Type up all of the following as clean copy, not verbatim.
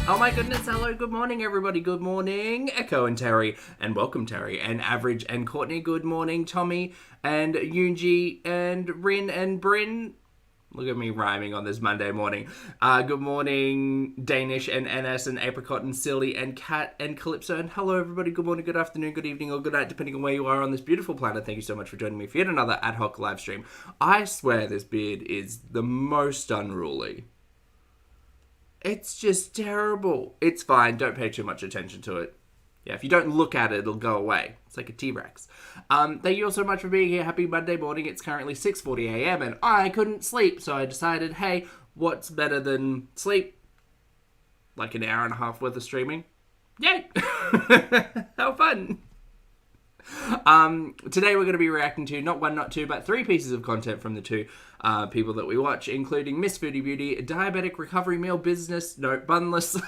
Oh my goodness, hello, good morning everybody, good morning, Echo and Terry, and welcome Terry, and Average and Courtney, good morning, Tommy, and Yoonji, and Rin and Bryn. Look at me rhyming on this Monday morning. Good morning, Danish and NS and Apricot and Silly and Kat and Calypso. And hello, everybody. Good morning, good afternoon, good evening, or good night, depending on where you are on this beautiful planet. Thank you so much for joining me for yet another ad hoc live stream. I swear this beard is the most unruly. It's just terrible. It's fine. Don't pay too much attention to it. Yeah, if you don't look at it, it'll go away. It's like a T-Rex. Thank you all so much for being here. Happy Monday morning. It's currently 6:40 a.m. and I couldn't sleep, so I decided, hey, what's better than sleep? Like an hour and a half worth of streaming? Yay! How fun! Today we're going to be reacting to not one, not two, but three pieces of content from the two people that we watch, including Miss Foodie Beauty, Diabetic Recovery Meal Bunless...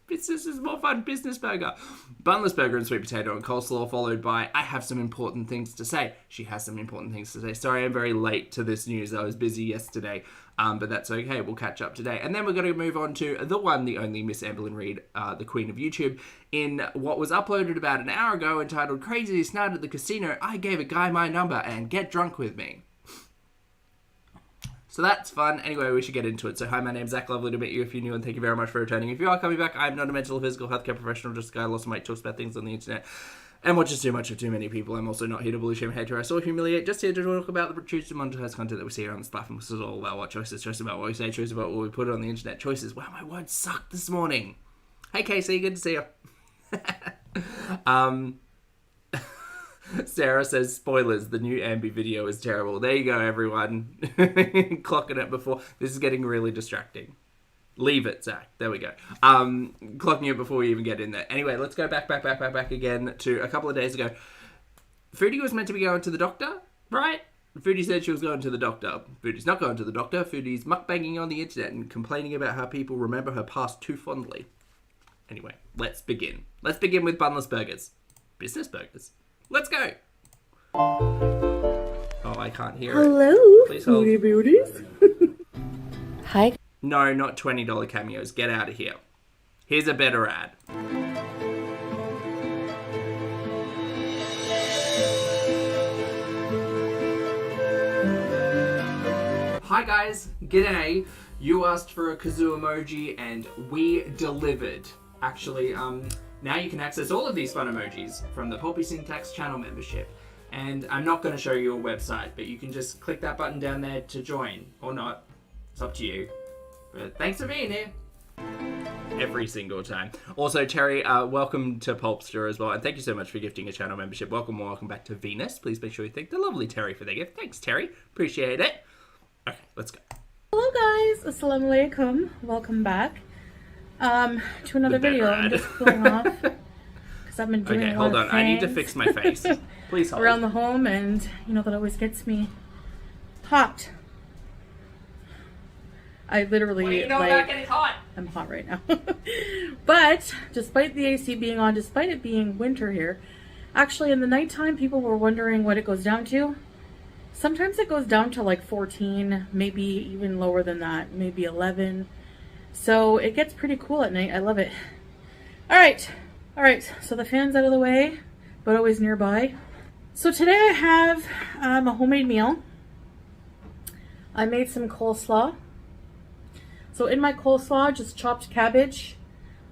Business is more fun. Business burger. Bunless burger and sweet potato and coleslaw, followed by I have some important things to say. She has some important things to say. Sorry, I'm very late to this news. I was busy yesterday, but that's okay. We'll catch up today. And then we're going to move on to the one, the only Miss Amberlyn Reid, the queen of YouTube, in what was uploaded about an hour ago entitled Craziest Night at the Casino. I gave a guy my number and get drunk with me. So that's fun. Anyway, we should get into it. So hi, my name's Zach. Lovely to meet you if you're new, and thank you very much for returning. If you are coming back, I'm not a mental or physical healthcare professional, just a guy who lost some weight, talks about things on the internet, and watches too much of too many people. I'm also not here to bully, shame, hate, harass, or humiliate. Just here to talk about the choose to monetize content that we see here on this platform. This is all about what choices, choice about what we say, choice about what we put on the internet, choices. Wow, my words sucked this morning. Hey, Casey, good to see you. Sarah says, spoilers, the new Ambi video is terrible. There you go, everyone. Clocking it before. This is getting really distracting. Leave it, Zach. There we go. Clocking it before we even get in there. Anyway, let's go back again to a couple of days ago. Foodie was meant to be going to the doctor, right? Foodie said she was going to the doctor. Foodie's not going to the doctor. Foodie's mukbanging on the internet and complaining about how people remember her past too fondly. Anyway, let's begin. Let's begin with bunless burgers. Business burgers. Let's go. Oh, I can't hear it. Hello, Please hold. Foodie Beauties. Hi. No, not $20 cameos. Get out of here. Here's a better ad. Hi guys, g'day. You asked for a kazoo emoji and we delivered. Actually, now you can access all of these fun emojis from the Pulpy Syntax channel membership. And I'm not going to show you a website, but you can just click that button down there to join. Or not. It's up to you. But thanks for being here. Every single time. Also, Terry, welcome to Pulpster as well. And thank you so much for gifting a channel membership. Welcome back to Venus. Please make sure you thank the lovely Terry for their gift. Thanks, Terry. Appreciate it. Okay, let's go. Hello guys, assalamu alaikum. Welcome back. To another video. I'm just cooling off because I've been doing a lot hold on. of I need to things fix my face. Please hold. around the home, and you know that always gets me hot. I literally What do you know about getting hot? I'm hot right now. But despite the AC being on, despite it being winter here, actually in the nighttime people were wondering what it goes down to. Sometimes it goes down to like 14, maybe even lower than that, maybe 11. So it gets pretty cool at night. I love it. All right. So the fan's out of the way, but always nearby. So today I have a homemade meal. I made some coleslaw. So in my coleslaw, just chopped cabbage,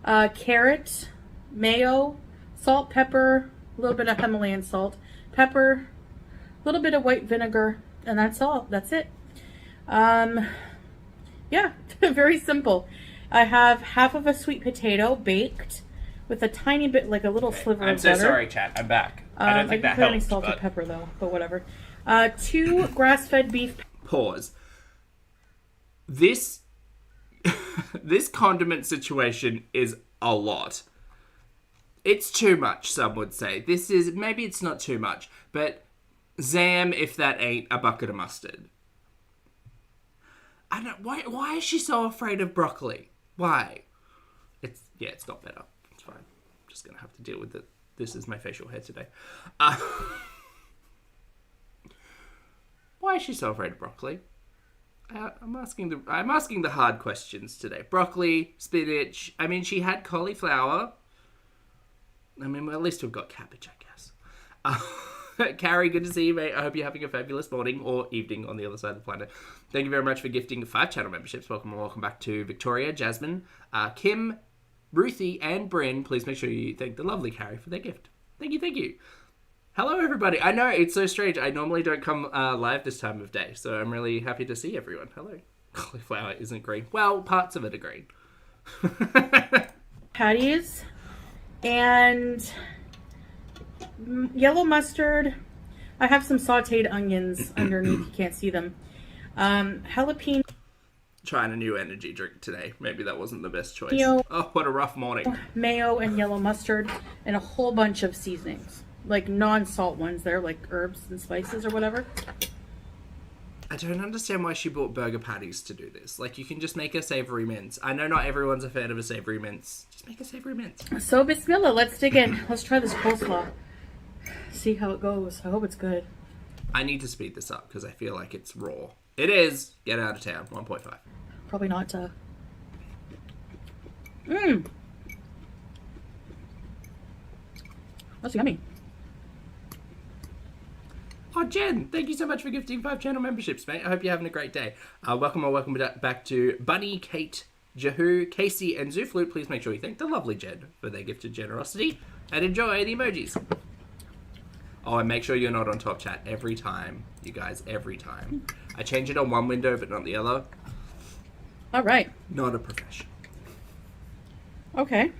carrot, mayo, salt, pepper, a little bit of Himalayan salt, pepper, a little bit of white vinegar, and that's all. That's it. Yeah, very simple. I have half of a sweet potato baked with a tiny bit, like a little sliver of butter. I'm so sorry, chat. I'm back. I don't think that helped. I didn't put any salt or pepper though, but whatever. 2 grass-fed beef. Pause. This condiment situation is a lot. It's too much, some would say. Maybe it's not too much, but Zam if that ain't a bucket of mustard. I don't. Why is she so afraid of broccoli? Why? It's not better. It's fine. I'm just gonna have to deal with it. This is my facial hair today. Why is she so afraid of broccoli? I'm asking the hard questions today. Broccoli, spinach. I mean, she had cauliflower. I mean, well, at least we've got cabbage, I guess. Carrie, good to see you, mate. I hope you're having a fabulous morning or evening on the other side of the planet. Thank you very much for gifting 5 channel memberships. Welcome back to Victoria, Jasmine, Kim, Ruthie, and Bryn. Please make sure you thank the lovely Carrie for their gift. Thank you. Hello, everybody. I know, it's so strange. I normally don't come live this time of day, so I'm really happy to see everyone. Hello. Cauliflower isn't green. Well, parts of it are green. Patties and yellow mustard. I have some sauteed onions underneath. You can't see them. Jalapeno. Trying a new energy drink today. Maybe that wasn't the best choice. Mayo. Oh, what a rough morning. Mayo and yellow mustard and a whole bunch of seasonings. Like non-salt ones. They're like herbs and spices or whatever. I don't understand why she bought burger patties to do this. Like, you can just make a savory mince. I know not everyone's a fan of a savory mince. Just make a savory mince. So, bismillah, let's dig in. Let's try this coleslaw. See how it goes. I hope it's good. I need to speed this up because I feel like it's raw. It is. Get out of town. 1.5. Probably not. That's yummy. Oh, Jen, thank you so much for gifting 5 channel memberships, mate. I hope you're having a great day. Welcome back to Bunny, Kate, Jahu, Casey, and Zoofloot. Please make sure you thank the lovely Jen for their gifted generosity and enjoy the emojis. Oh, and make sure you're not on top chat every time, you guys, every time. I change it on one window, but not the other. All right. Not a professional. Okay.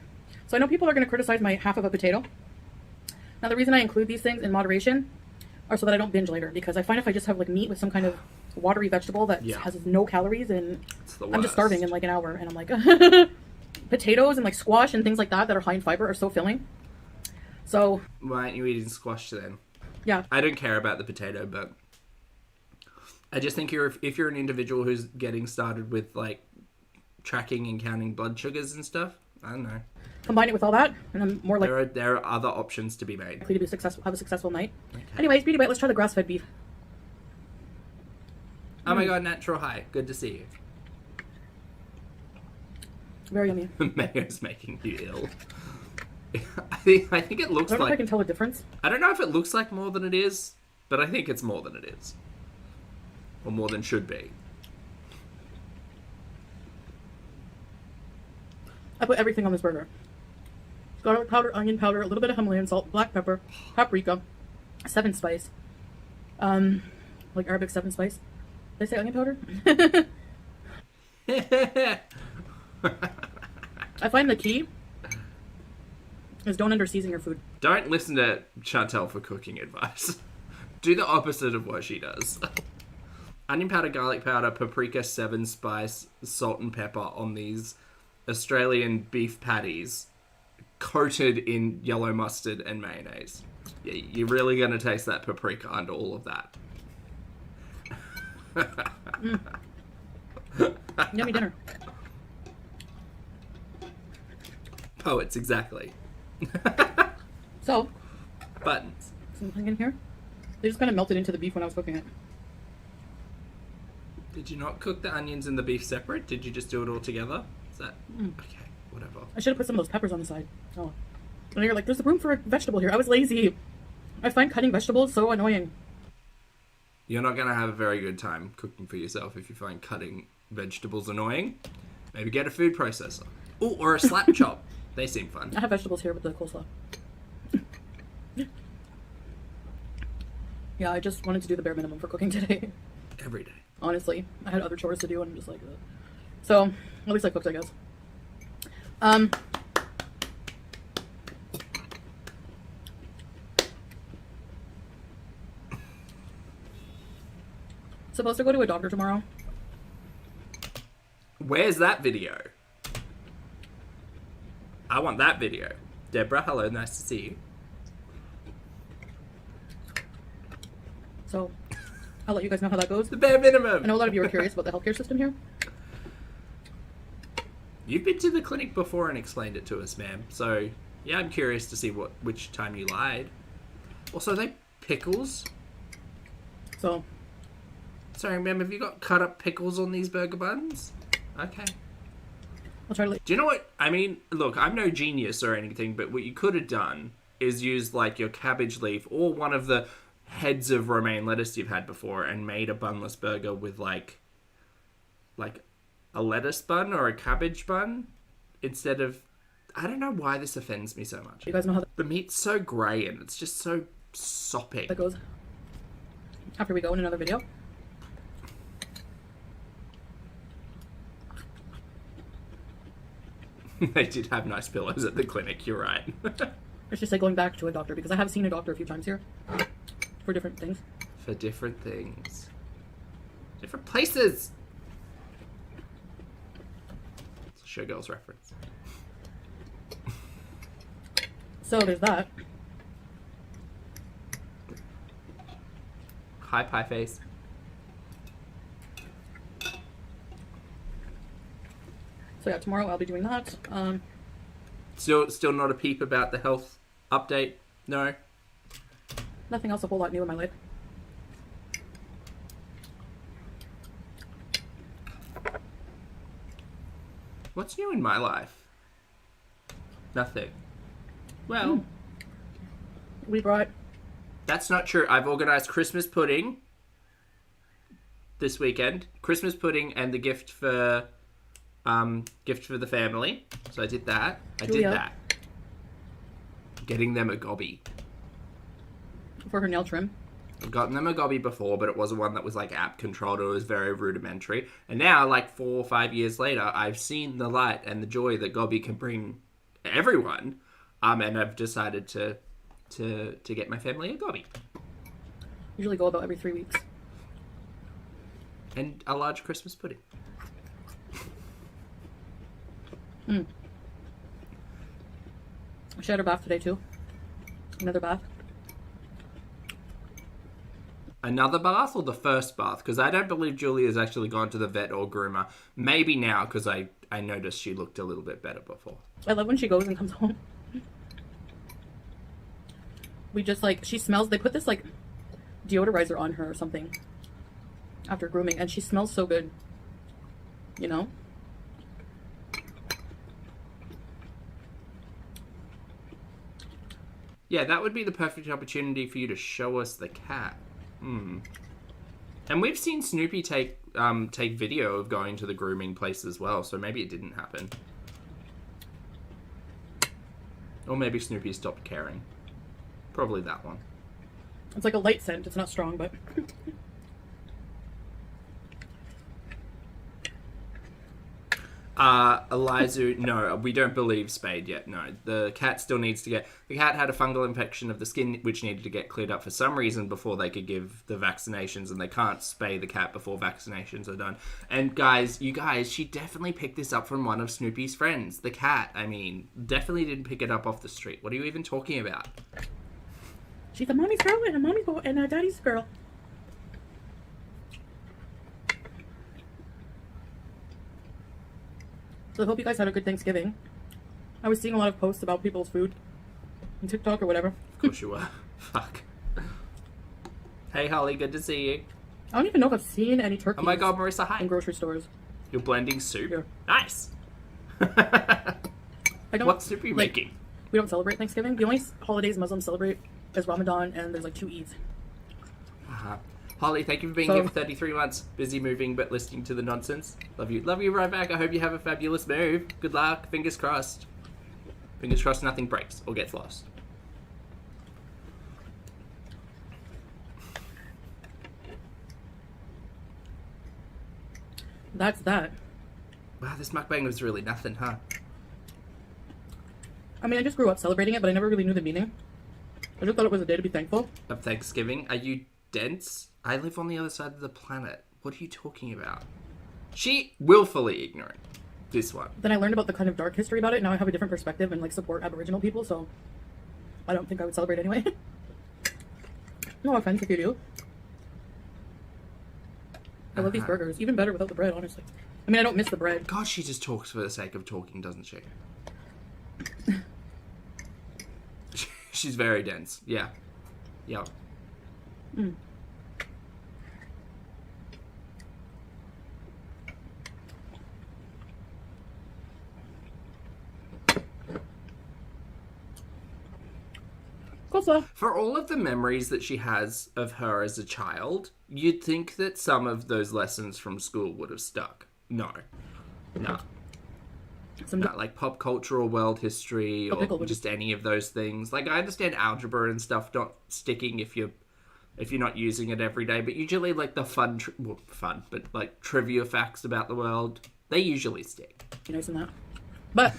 So I know people are going to criticize my half of a potato. Now, the reason I include these things in moderation are so that I don't binge later, because I find if I just have like meat with some kind of watery vegetable that has no calories, and I'm just starving in like an hour, and I'm like, potatoes and like squash and things like that are high in fiber are so filling. So why aren't you eating squash then? Yeah. I don't care about the potato, but I just think if you're an individual who's getting started with like tracking and counting blood sugars and stuff, I don't know. Combine it with all that, and I'm more like there are other options to be made. Likely to be successful, have a successful night. Okay. Anyways, beauty bite. Let's try the grass-fed beef. Oh my god, natural high. Good to see you. Very yummy. Mayo's making you ill. I think it looks like... I don't know if I can tell the difference. I don't know if it looks like more than it is, but I think it's more than it is. Or more than should be. I put everything on this burger. Garlic powder, onion powder, a little bit of Himalayan salt, black pepper, paprika, 7 spice. Like Arabic 7 spice. Did I say onion powder? I find the key is don't under-season your food. Don't listen to Chantel for cooking advice. Do the opposite of what she does. Onion powder, garlic powder, paprika, 7 spice, salt and pepper on these Australian beef patties coated in yellow mustard and mayonnaise. Yeah, you're really going to taste that paprika under all of that. Yummy dinner. Poets, exactly. So, buttons. Something in here? They just kind of melted into the beef when I was cooking it. Did you not cook the onions and the beef separate? Did you just do it all together? Is that... Okay, whatever. I should have put some of those peppers on the side. Oh. And you're like, there's room for a vegetable here. I was lazy. I find cutting vegetables so annoying. You're not going to have a very good time cooking for yourself if you find cutting vegetables annoying. Maybe get a food processor. Ooh, or a slap chop. They seem fun. I have vegetables here with the coleslaw. Yeah, I just wanted to do the bare minimum for cooking today. Every day. Honestly, I had other chores to do and I'm just like, ugh. So, at least I cooked, I guess. Supposed to go to a doctor tomorrow. Where's that video? I want that video. Deborah, hello, nice to see you. So, I'll let you guys know how that goes. The bare minimum. I know a lot of you are curious about the healthcare system here. You've been to the clinic before and explained it to us, ma'am. So, yeah, I'm curious to see which time you lied. Also, are they pickles? So Sorry, ma'am, have you got cut up pickles on these burger buns? Okay. I'll try to. Do you know what? I mean, look, I'm no genius or anything, but what you could have done is use, like, your cabbage leaf or one of the heads of romaine lettuce you've had before and made a bunless burger with, like a lettuce bun or a cabbage bun instead of... I don't know why this offends me so much. You guys know how The meat's so grey and it's just so soppy. that goes after we go in another video. They did have nice pillows at the clinic, you're right. It's just like going back to a doctor, because I have seen a doctor a few times here for different things. For different things. Different places! It's a Showgirls reference. So there's that. Hi, pie face. So yeah, tomorrow I'll be doing that. Still not a peep about the health update? No? Nothing else a whole lot new in my life. What's new in my life? Nothing. Well, We brought... that's not true. I've organised Christmas pudding this weekend. Christmas pudding and the gift for the family. So I did that. I Julia. did that. Getting them a gobby. for her nail trim. I've gotten them a gobby before, but it wasn't one that was like app controlled. It was very rudimentary. And now, like 4 or 5 years later, I've seen the light and the joy that gobby can bring everyone. And I've decided to get my family a gobby. Usually go about every 3 weeks. And a large Christmas pudding. She had her bath today too. Another bath. Another bath or the first bath? Because I don't believe Julia's actually gone to the vet or groomer. Maybe now, because I noticed she looked a little bit better before. I love when she goes and comes home. We just like, she smells, they put this like deodorizer on her or something after grooming, and she smells so good, you know? Yeah, that would be the perfect opportunity for you to show us the cat. And we've seen Snoopy take video of going to the grooming place as well, so maybe it didn't happen. Or maybe Snoopy stopped caring. Probably that one. It's like a light scent, it's not strong, but... Eliza, no, we don't believe spayed yet, no. The cat still needs to get... The cat had a fungal infection of the skin, which needed to get cleared up for some reason before they could give the vaccinations, and they can't spay the cat before vaccinations are done. And guys, she definitely picked this up from one of Snoopy's friends. The cat, I mean, definitely didn't pick it up off the street. What are you even talking about? She's a mommy's girl and a mommy's boy and a daddy's girl. So I hope you guys had a good Thanksgiving. I was seeing a lot of posts about people's food on TikTok or whatever. Of course you were. Fuck. Hey, Holly, good to see you. I don't even know if I've seen any turkeys Oh my god, Marissa, hi. in grocery stores. You're blending soup? Here. Nice. I don't, What soup are you like, making? We don't celebrate Thanksgiving. The only holidays Muslims celebrate is Ramadan, and there's like 2 Eids. Uh-huh. Holly, thank you for being So- here for 33 months. Busy moving, but listening to the nonsense. Love you. Love you right back. I hope you have a fabulous move. Good luck. Fingers crossed. Fingers crossed nothing breaks or gets lost. That's that. Wow, this mukbang was really nothing, huh? I mean, I just grew up celebrating it, but I never really knew the meaning. I just thought it was a day to be thankful. Of Thanksgiving. Are you dense? I live on the other side of the planet. What are you talking about? She willfully ignorant. This one. Then I learned about the kind of dark history about it. Now I have a different perspective and like support Aboriginal people, so I don't think I would celebrate anyway. No offense if you do. I love these burgers. Even better without the bread, honestly. I mean, I don't miss the bread. God, she just talks for the sake of talking, doesn't she? She's very dense. Yeah. Yep. Coleslaw. For all of the memories that she has of her as a child, you'd think that some of those lessons from school would have stuck. No. No. Not like pop culture or world history or just any of those things. Like, I understand algebra and stuff not sticking if you're not using it every day, but usually like the but like trivia facts about the world, they usually stick. You know, isn't that? But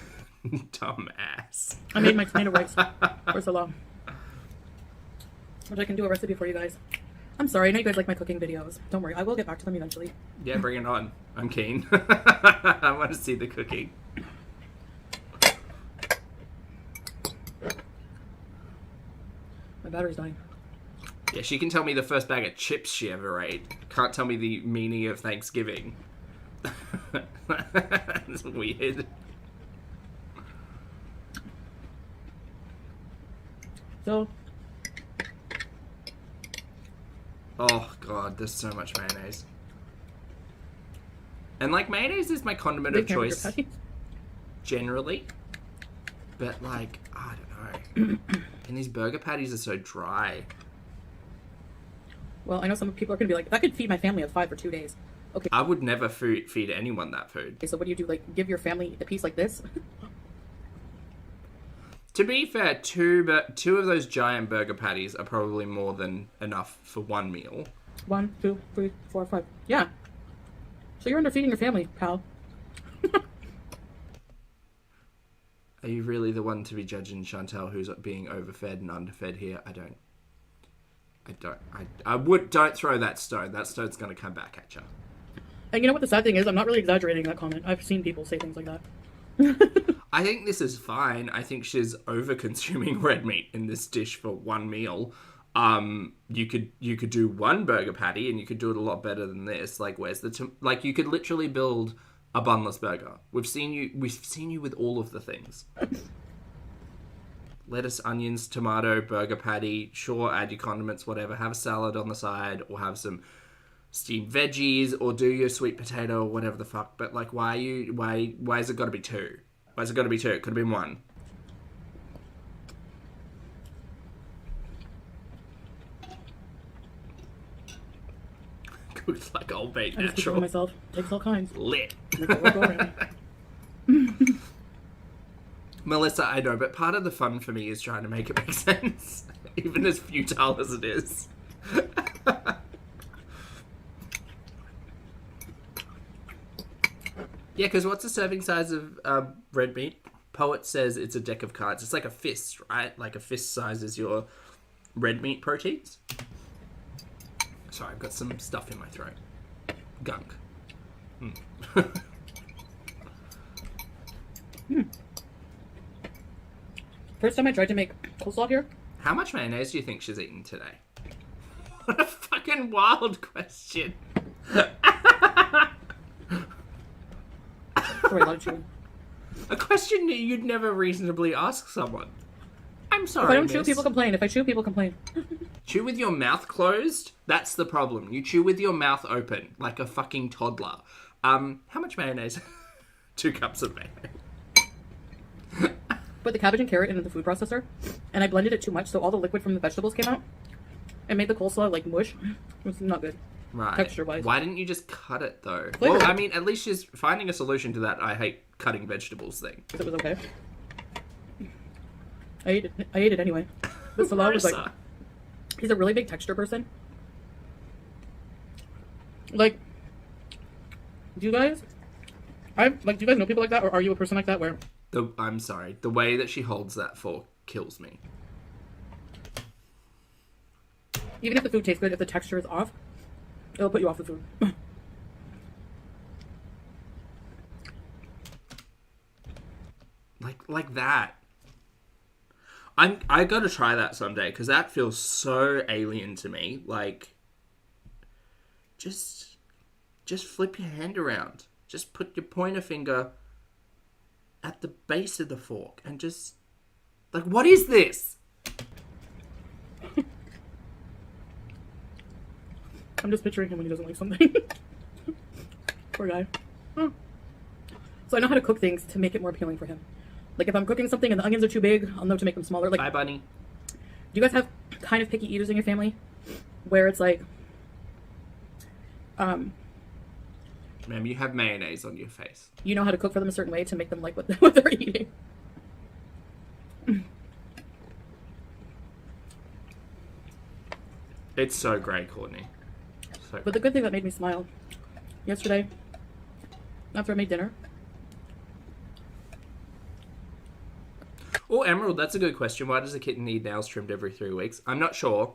dumbass. I made my tomato rice for so long, which I can do a recipe for you guys. I'm sorry, I know you guys like my cooking videos. Don't worry, I will get back to them eventually. Yeah, bring it on. I'm keen. I want to see the cooking. My battery's dying. Yeah, she can tell me the first bag of chips she ever ate. Can't tell me the meaning of Thanksgiving. That's weird. So. Oh, God, there's so much mayonnaise. And, like, mayonnaise is my condiment of choice. Generally. But, like, I don't know. And these burger patties are so dry. Well, I know some people are going to be like, that could feed my family of 5 for 2 days. Okay. I would never feed anyone that food. Okay, so what do? Like, give your family a piece like this? To be fair, two of those giant burger patties are probably more than enough for one meal. 1, 2, 3, 4, 5. Yeah. So you're underfeeding your family, pal. Are you really the one to be judging Chantel who's being overfed and underfed here? Don't throw that stone. That stone's going to come back at you. And you know what the sad thing is? I'm not really exaggerating that comment. I've seen people say things like that. I think this is fine. I think she's over-consuming red meat in this dish for one meal. You could do one burger patty and you could do it a lot better than this. Like, where's the... like, you could literally build a bunless burger. We've seen you with all of the things. Lettuce, onions, tomato, burger patty. Sure, add your condiments, whatever. Have a salad on the side, or have some steamed veggies, or do your sweet potato, or whatever the fuck. But, like, why has it got to be two? Why has it got to be two? It could have been one. Cooked like Old Bay I just keep natural. it myself. Takes all kinds. Lit. Make it work already. Melissa, I know, but part of the fun for me is trying to make it make sense, even as futile as it is. Yeah, because what's the serving size of red meat? Poet says it's a deck of cards. It's like a fist, right? Like a fist size is your red meat proteins. Sorry, I've got some stuff in my throat. Gunk. First time I tried to make coleslaw here. How much mayonnaise do you think she's eaten today? What a fucking wild question. Sorry, a lot of chewing. A question that you'd never reasonably ask someone. I'm sorry, If I don't miss. chew, people complain. If I chew, people complain. Chew with your mouth closed? That's the problem. You chew with your mouth open, like a fucking toddler. How much mayonnaise? 2 cups of mayonnaise. Put the cabbage and carrot into the food processor, and I blended it too much, so all the liquid from the vegetables came out. And made the coleslaw like mush. It was not good. Right. Texture-wise. Why didn't you just cut it, though? Flavor. Well, I mean, at least she's finding a solution to that I hate cutting vegetables thing. It was okay. I ate it anyway. But Salah was like, he's a really big texture person. Like, do you guys know people like that, or are you a person like that where... I'm sorry. The way that she holds that fork kills me. Even if the food tastes good, if the texture is off, it'll put you off the food. Like that. I gotta try that someday, because that feels so alien to me. Like, just flip your hand around. Just put your pointer finger at the base of the fork and just... like, what is this? I'm just picturing him when he doesn't like something. Poor guy. Huh. So I know how to cook things to make it more appealing for him. Like, if I'm cooking something and the onions are too big, I'll know to make them smaller. Like, Bye, bunny. you guys have kind of picky eaters in your family? Where it's like, Ma'am, you have mayonnaise on your face. you know how to cook for them a certain way to make them like what they're eating. It's so great, Courtney. So But the good thing that made me smile yesterday, after I made dinner. Oh, Emerald, that's a good question. Why does a kitten need nails trimmed every 3 weeks? I'm not sure,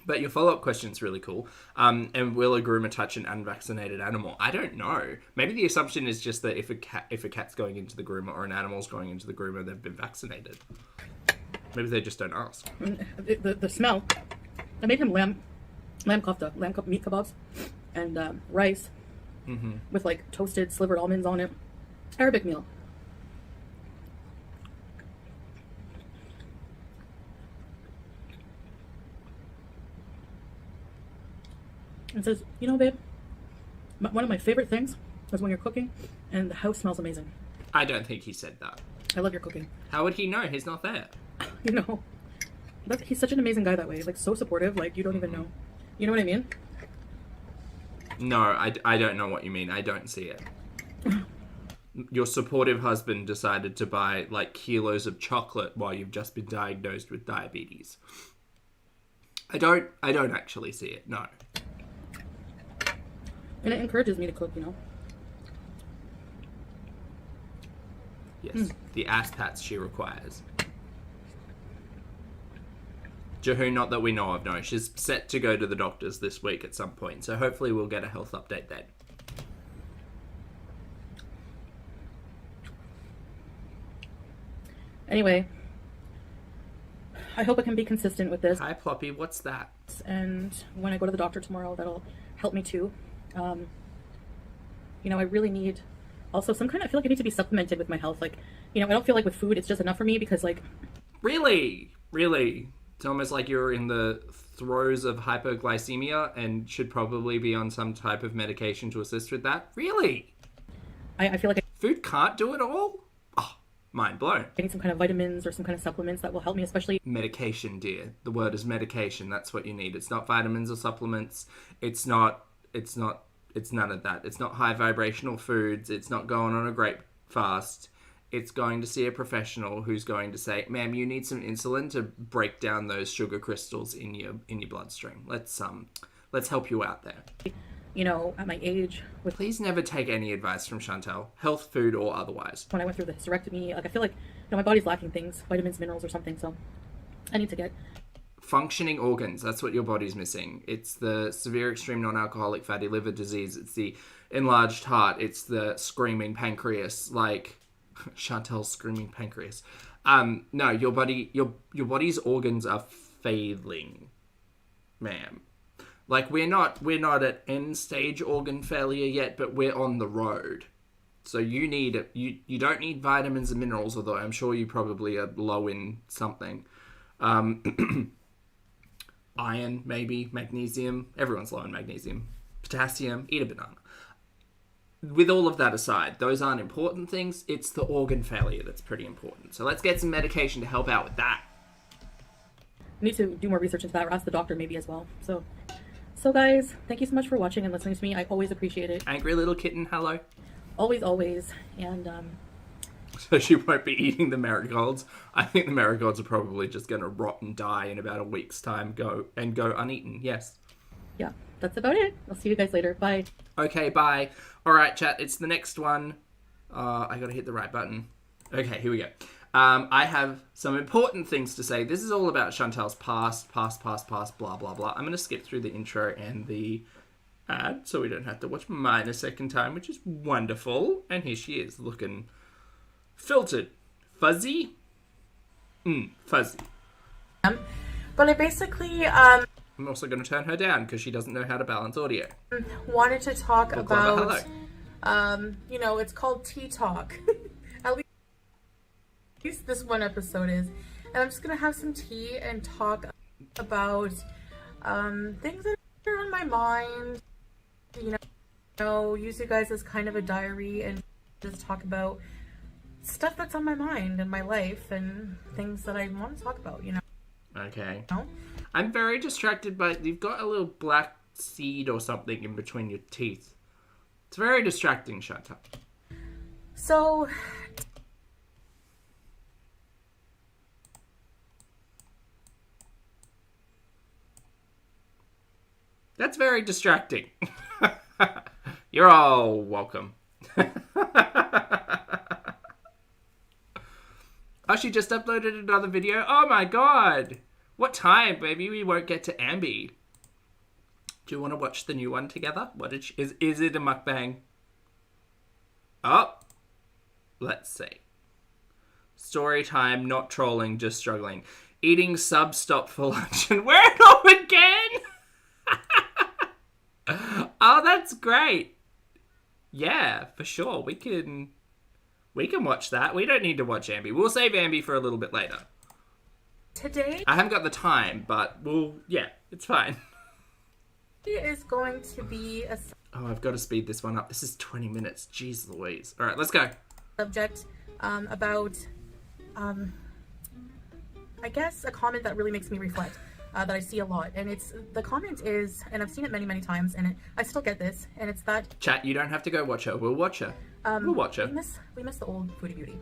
but your follow-up question is really cool. And will a groomer touch an unvaccinated animal? I don't know. Maybe the assumption is just that if a cat's going into the groomer or an animal's going into the groomer, they've been vaccinated. Maybe they just don't ask. The smell. I made him lamb kofta, meat kebabs, and rice with like toasted slivered almonds on it. Arabic meal. And says, you know, babe, one of my favorite things is when you're cooking and the house smells amazing. I don't think he said that. I love your cooking. How would he know? He's not there. You know, he's such an amazing guy that way. Like, so supportive. Like, you don't even know. You know what I mean? No, I don't know what you mean. I don't see it. Your supportive husband decided to buy, like, kilos of chocolate while you've just been diagnosed with diabetes. I don't actually see it, no. And it encourages me to cook, you know? Yes, the ass pats she requires. Jahoon, not that we know of, no. She's set to go to the doctors this week at some point, so hopefully we'll get a health update then. Anyway, I hope I can be consistent with this. Hi, Ploppy, what's that? And when I go to the doctor tomorrow, that'll help me too. You know, I really need also some kind of, I feel like I need to be supplemented with my health. Like, you know, I don't feel like with food it's just enough for me because, like... Really? It's almost like you're in the throes of hypoglycemia and should probably be on some type of medication to assist with that? Really? I feel like food can't do it all? Oh, mind blown. I need some kind of vitamins or some kind of supplements that will help me, especially... Medication, dear. The word is medication. That's what you need. It's not vitamins or supplements. It's none of that. It's not high vibrational foods. It's not going on a grape fast. It's going to see a professional who's going to say, ma'am, you need some insulin to break down those sugar crystals in your bloodstream. Let's help you out there. You know, at my age... Please never take any advice from Chantel, health, food, or otherwise. When I went through the hysterectomy, like, I feel like, you know, my body's lacking things, vitamins, minerals, or something, so I need to get... Functioning organs, that's what your body's missing. It's the severe extreme non-alcoholic fatty liver disease. It's the enlarged heart. It's the screaming pancreas, like Chantel's screaming pancreas. No, your body's organs are failing, ma'am. Like, we're not at end stage organ failure yet, but we're on the road. So you don't need vitamins and minerals, although I'm sure you probably are low in something. Iron, maybe, magnesium. Everyone's low in magnesium. Potassium, eat a banana. With all of that aside, those aren't important things. It's the organ failure that's pretty important. So let's get some medication to help out with that. I need to do more research into that, or ask the doctor maybe as well. So guys, thank you so much for watching and listening to me. I always appreciate it. Angry little kitten, hello. Always. And, So she won't be eating the marigolds. I think the marigolds are probably just going to rot and die in about a week's time. Go uneaten, yes. Yeah, that's about it. I'll see you guys later. Bye. Okay, bye. All right, chat, it's the next one. I got to hit the right button. Okay, here we go. I have some important things to say. This is all about Chantel's past, blah, blah, blah. I'm going to skip through the intro and the ad so we don't have to watch mine a second time, which is wonderful. And here she is, looking filtered. Fuzzy? Fuzzy. But I basically I'm also going to turn her down because she doesn't know how to balance audio. wanted to talk Well, Clever, about, you know, it's called Tea Talk. At least this one episode is. And I'm just going to have some tea and talk about things that are on my mind. You know, use you guys as kind of a diary and just talk about stuff that's on my mind in my life and things that I want to talk about, you know. Okay. No? I'm very distracted by... You've got a little black seed or something in between your teeth. It's very distracting, Chantal. So... That's very distracting. You're all welcome. Oh, she just uploaded another video? Oh my god! What time? Maybe we won't get to Ambi. Do you want to watch the new one together? What did she... Is it a mukbang? Oh! Let's see. Story time, not trolling, just struggling. Eating sub stop for lunch and wear it off again! Oh, that's great. Yeah, for sure. We can watch that. We don't need to watch Ambi. We'll save Ambi for a little bit later. Today I haven't got the time, but yeah, it's fine. is going to be a Oh, I've got to speed this one up. This is 20 minutes. Jeez Louise. All right, let's go. subject about, I guess, a comment that really makes me reflect. That I see a lot, and the comment is, and I've seen it many, many times, and I still get this, and it's that Chat, you don't have to go watch her. We'll watch her. We'll watch her. we miss the old Foodie Beauty.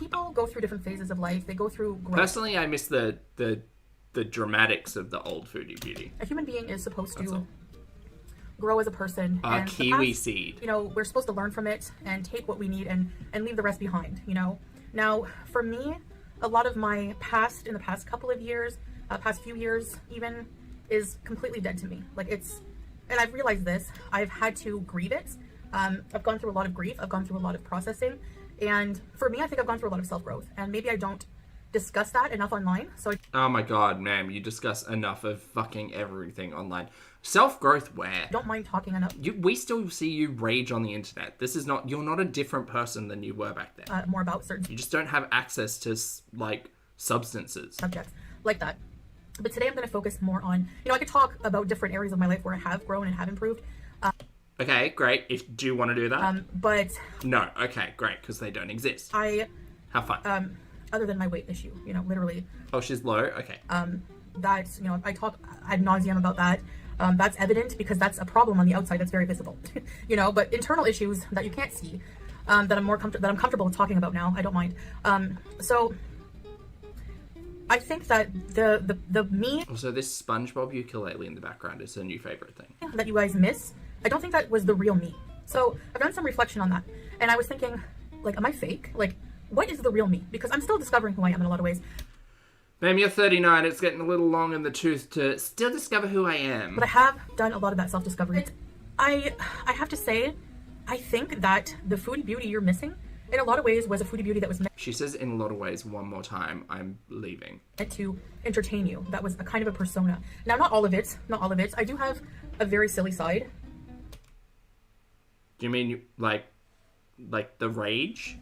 People go through different phases of life. They go through growth. Personally, I miss the dramatics of the old Foodie Beauty. A human being is supposed to grow as a person. A and kiwi seed. You know, we're supposed to learn from it and take what we need and leave the rest behind. You know, now for me, a lot of my past in the past couple of years, past few years even, is completely dead to me. Like and I've realized this, I've had to grieve it. I've gone through a lot of grief, I've gone through a lot of processing, and for me, I think I've gone through a lot of self-growth, and maybe I don't discuss that enough online, so Oh my god, ma'am, you discuss enough of fucking everything online. Self-growth where? I don't mind talking enough. We still see you rage on the internet. You're not a different person than you were back then. More about certain You just don't have access to, like, substances. subjects like that. But today I'm going to focus more on, you know, I could talk about different areas of my life where I have grown and have improved. Okay, great. Do you want to do that? But No. Okay, great, because they don't exist. I, Have fun. other than my weight issue, you know, literally, Oh, she's low? Okay. that's, you know, I talk ad nauseum about that. That's evident because that's a problem on the outside that's very visible, you know, but internal issues that you can't see, that I'm comfortable with talking about now, I don't mind. So I think that the me Also, this SpongeBob ukulele in the background is her new favorite thing. that you guys miss, I don't think that was the real me. So I've done some reflection on that, and I was thinking, like, am I fake? Like, what is the real me? Because I'm still discovering who I am in a lot of ways. Ma'am, you're 39. It's getting a little long in the tooth to still discover who I am. But I have done a lot of that self-discovery. I have to say, I think that the Foodie Beauty you're missing, in a lot of ways, was a Foodie Beauty that was meant She says in a lot of ways, one more time, I'm leaving. to entertain you. That was a kind of a persona. Now, not all of it. I do have a very silly side. Do you mean, like the rage?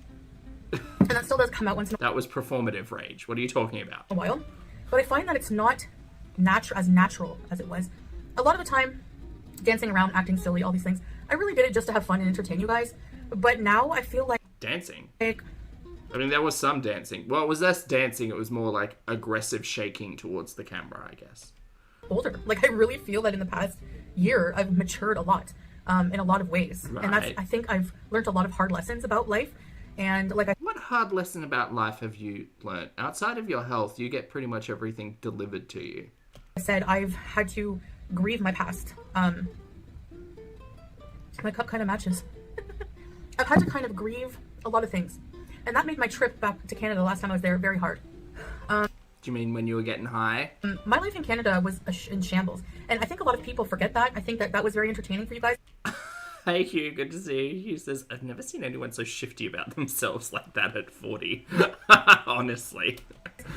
And that still does come out once in That was performative rage. What are you talking about? a while. But I find that it's not as natural as it was. A lot of the time, dancing around, acting silly, all these things, I really did it just to have fun and entertain you guys. But now I feel like Dancing? I mean, there was some dancing. Well, it was less dancing. It was more like aggressive shaking towards the camera, I guess. older. Like, I really feel that in the past year, I've matured a lot in a lot of ways. Right. And I think I've learned a lot of hard lessons about life. And like What hard lesson about life have you learned? Outside of your health, you get pretty much everything delivered to you. I said, I've had to grieve my past. My cup kind of matches. I've had to kind of grieve a lot of things. And that made my trip back to Canada last time I was there very hard. Do you mean when you were getting high? My life in Canada was in shambles. And I think a lot of people forget that. I think that was very entertaining for you guys. Hey Hugh, good to see you. Hugh says, I've never seen anyone so shifty about themselves like that at 40. Honestly.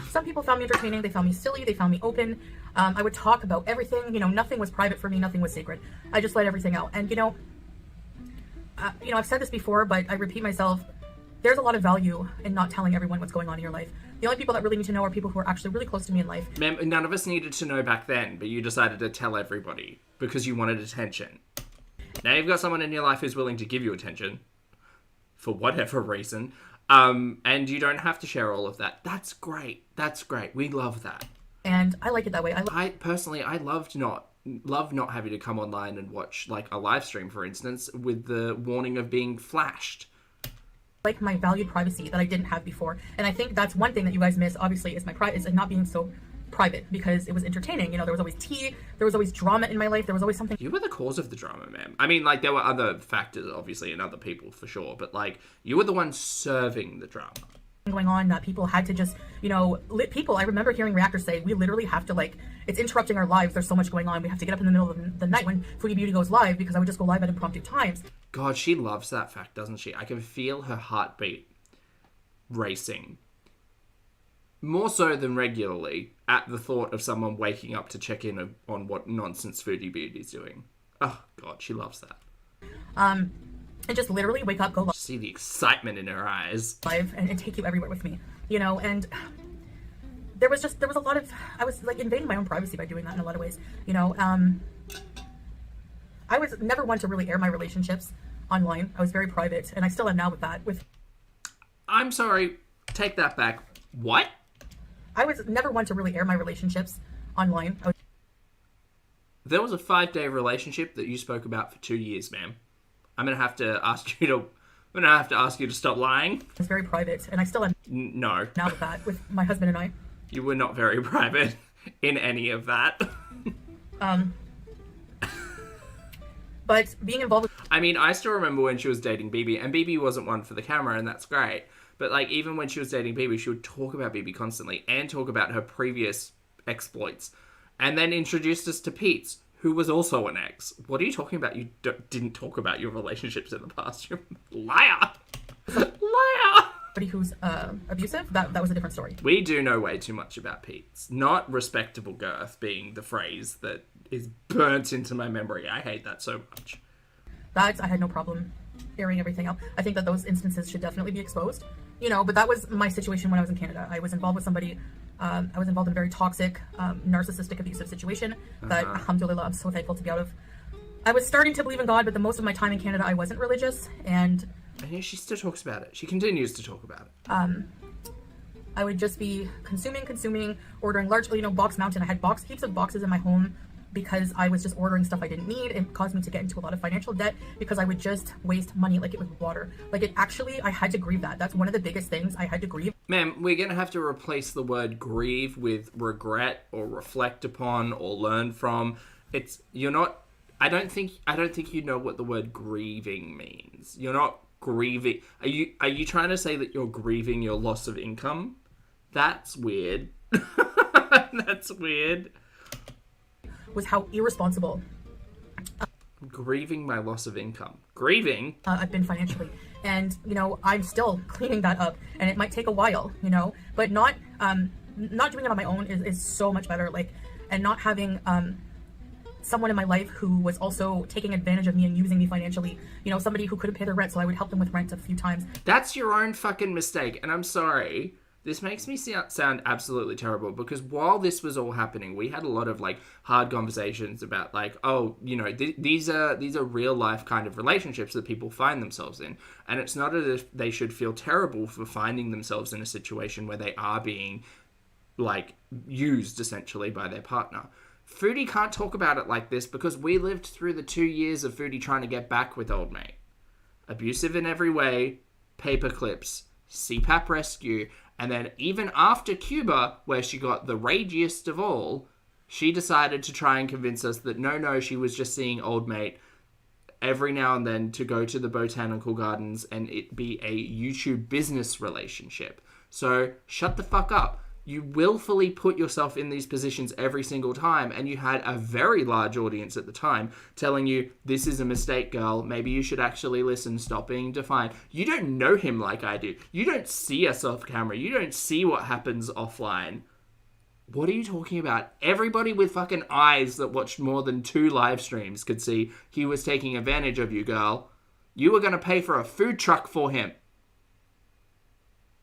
Some people found me entertaining. They found me silly. They found me open. I would talk about everything. You know, nothing was private for me. Nothing was sacred. I just let everything out. And, you know, I've said this before, but I repeat myself. There's a lot of value in not telling everyone what's going on in your life. The only people that really need to know are people who are actually really close to me in life. Ma'am, none of us needed to know back then, but you decided to tell everybody because you wanted attention. Now you've got someone in your life who's willing to give you attention for whatever reason. And you don't have to share all of that. That's great. That's great. We love that. And I like it that way. I personally, I love not having to come online and watch like a live stream, for instance, with the warning of being flashed. Like my valued privacy that I didn't have before. And I think that's one thing that you guys miss, obviously, is my is not being so private, because it was entertaining. You know, there was always tea, there was always drama in my life, there was always something. You were the cause of the drama, man. I mean, like, there were other factors, obviously, and other people, for sure, but, like, you were the one serving the drama. Going on that people had to just, you know, I remember hearing reactors say, we literally have to, like, it's interrupting our lives, there's so much going on, we have to get up in the middle of the night when Foodie Beauty goes live, because I would just go live at impromptu times. God, she loves that fact, doesn't she? I can feel her heartbeat racing. More so than regularly, at the thought of someone waking up to check in on what nonsense Foodie Beauty is doing. Oh, God, she loves that. And just literally wake up, go live. See the excitement in her eyes. And take you everywhere with me, you know, and there was a lot of, I was like invading my own privacy by doing that in a lot of ways, you know. I was never one to really air my relationships online. I was very private, and I still am now with that. I'm sorry, take that back. What? I was never one to really air my relationships online. There was a 5-day relationship that you spoke about for 2 years, ma'am. I'm gonna have to ask you to stop lying. I was very private, and I still am. No. Now with that, with my husband and I. You were not very private in any of that. But being involved with... I mean, I still remember when she was dating BB, and BB wasn't one for the camera, and that's great. But, like, even when she was dating BB, she would talk about BB constantly and talk about her previous exploits. And then introduced us to Pete's, who was also an ex. What are you talking about? You didn't talk about your relationships in the past. You're a liar. Liar. Somebody who's abusive, that was a different story. We do know way too much about Pete's. Not respectable girth being the phrase that is burnt into my memory. I hate that so much. I had no problem airing everything out. I think that those instances should definitely be exposed. You know, but that was my situation when I was in Canada. I was involved with somebody, I was involved in a very toxic, narcissistic, abusive situation that, alhamdulillah, I'm so thankful to be out of. I was starting to believe in God, but the most of my time in Canada, I wasn't religious, and yeah, she still talks about it. She continues to talk about it. I would just be consuming, ordering large, you know, Box Mountain. I had heaps of boxes in my home because I was just ordering stuff I didn't need. It caused me to get into a lot of financial debt because I would just waste money like it was water. Like, it actually, I had to grieve that. That's one of the biggest things I had to grieve. Ma'am, we're going to have to replace the word grieve with regret or reflect upon or learn from. I don't think you know what the word grieving means. You're not grieving. Are you trying to say that you're grieving your loss of income? That's weird. That's weird. Was how irresponsible. Grieving my loss of income. Grieving? I've been financially. And, you know, I'm still cleaning that up. And it might take a while, you know. But not doing it on my own is so much better. Like, and not having someone in my life who was also taking advantage of me and using me financially. You know, somebody who couldn't pay their rent, so I would help them with rent a few times. That's your own fucking mistake. And I'm sorry. This makes me sound absolutely terrible, because while this was all happening, we had a lot of, like, hard conversations about, like, oh, you know, these are real life kind of relationships that people find themselves in. And it's not as if they should feel terrible for finding themselves in a situation where they are being, like, used essentially by their partner. Foodie can't talk about it like this because we lived through the 2 years of Foodie trying to get back with old mate. Abusive in every way, paper clips, CPAP rescue. And then even after Cuba, where she got the ragiest of all, she decided to try and convince us that no, she was just seeing old mate every now and then to go to the botanical gardens and it be a YouTube business relationship. So shut the fuck up. You willfully put yourself in these positions every single time, and you had a very large audience at the time telling you, this is a mistake, girl. Maybe you should actually listen. Stop being defiant. You don't know him like I do. You don't see us off camera. You don't see what happens offline. What are you talking about? Everybody with fucking eyes that watched more than 2 live streams could see he was taking advantage of you, girl. You were going to pay for a food truck for him.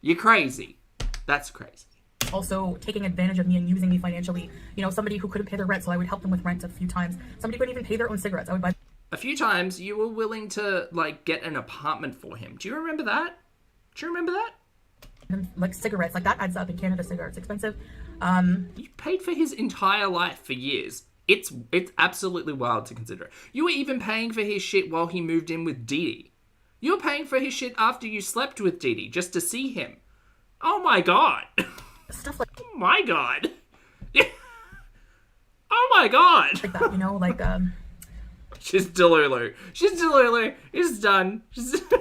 You're crazy. That's crazy. Also taking advantage of me and using me financially. You know, somebody who couldn't pay their rent, so I would help them with rent a few times. Somebody couldn't even pay their own cigarettes. I would buy... A few times you were willing to, like, get an apartment for him. Do you remember that? Do you remember that? Like cigarettes, like that adds up. In Canada, cigarettes expensive. You paid for his entire life for years. It's absolutely wild to consider. You were even paying for his shit while he moved in with Dee Dee. You were paying for his shit after you slept with Dee Dee just to see him. Oh my god. Stuff like Oh my god. Oh my god. like that, you know, like She's Delulu. She's Delulu. It's done.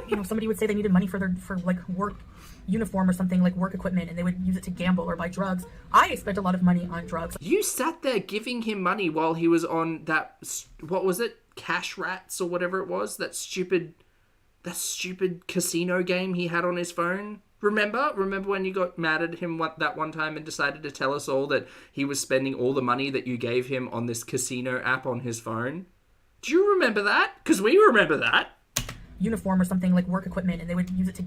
you know, somebody would say they needed money for like work uniform or something, like work equipment, and they would use it to gamble or buy drugs. I spent a lot of money on drugs. You sat there giving him money while he was on that, what was it? Cash Rats or whatever it was? That stupid casino game he had on his phone. Remember when you got mad at him that one time and decided to tell us all that he was spending all the money that you gave him on this casino app on his phone? Do you remember that? Because we remember that. Uniform or something, like work equipment, and they would use it to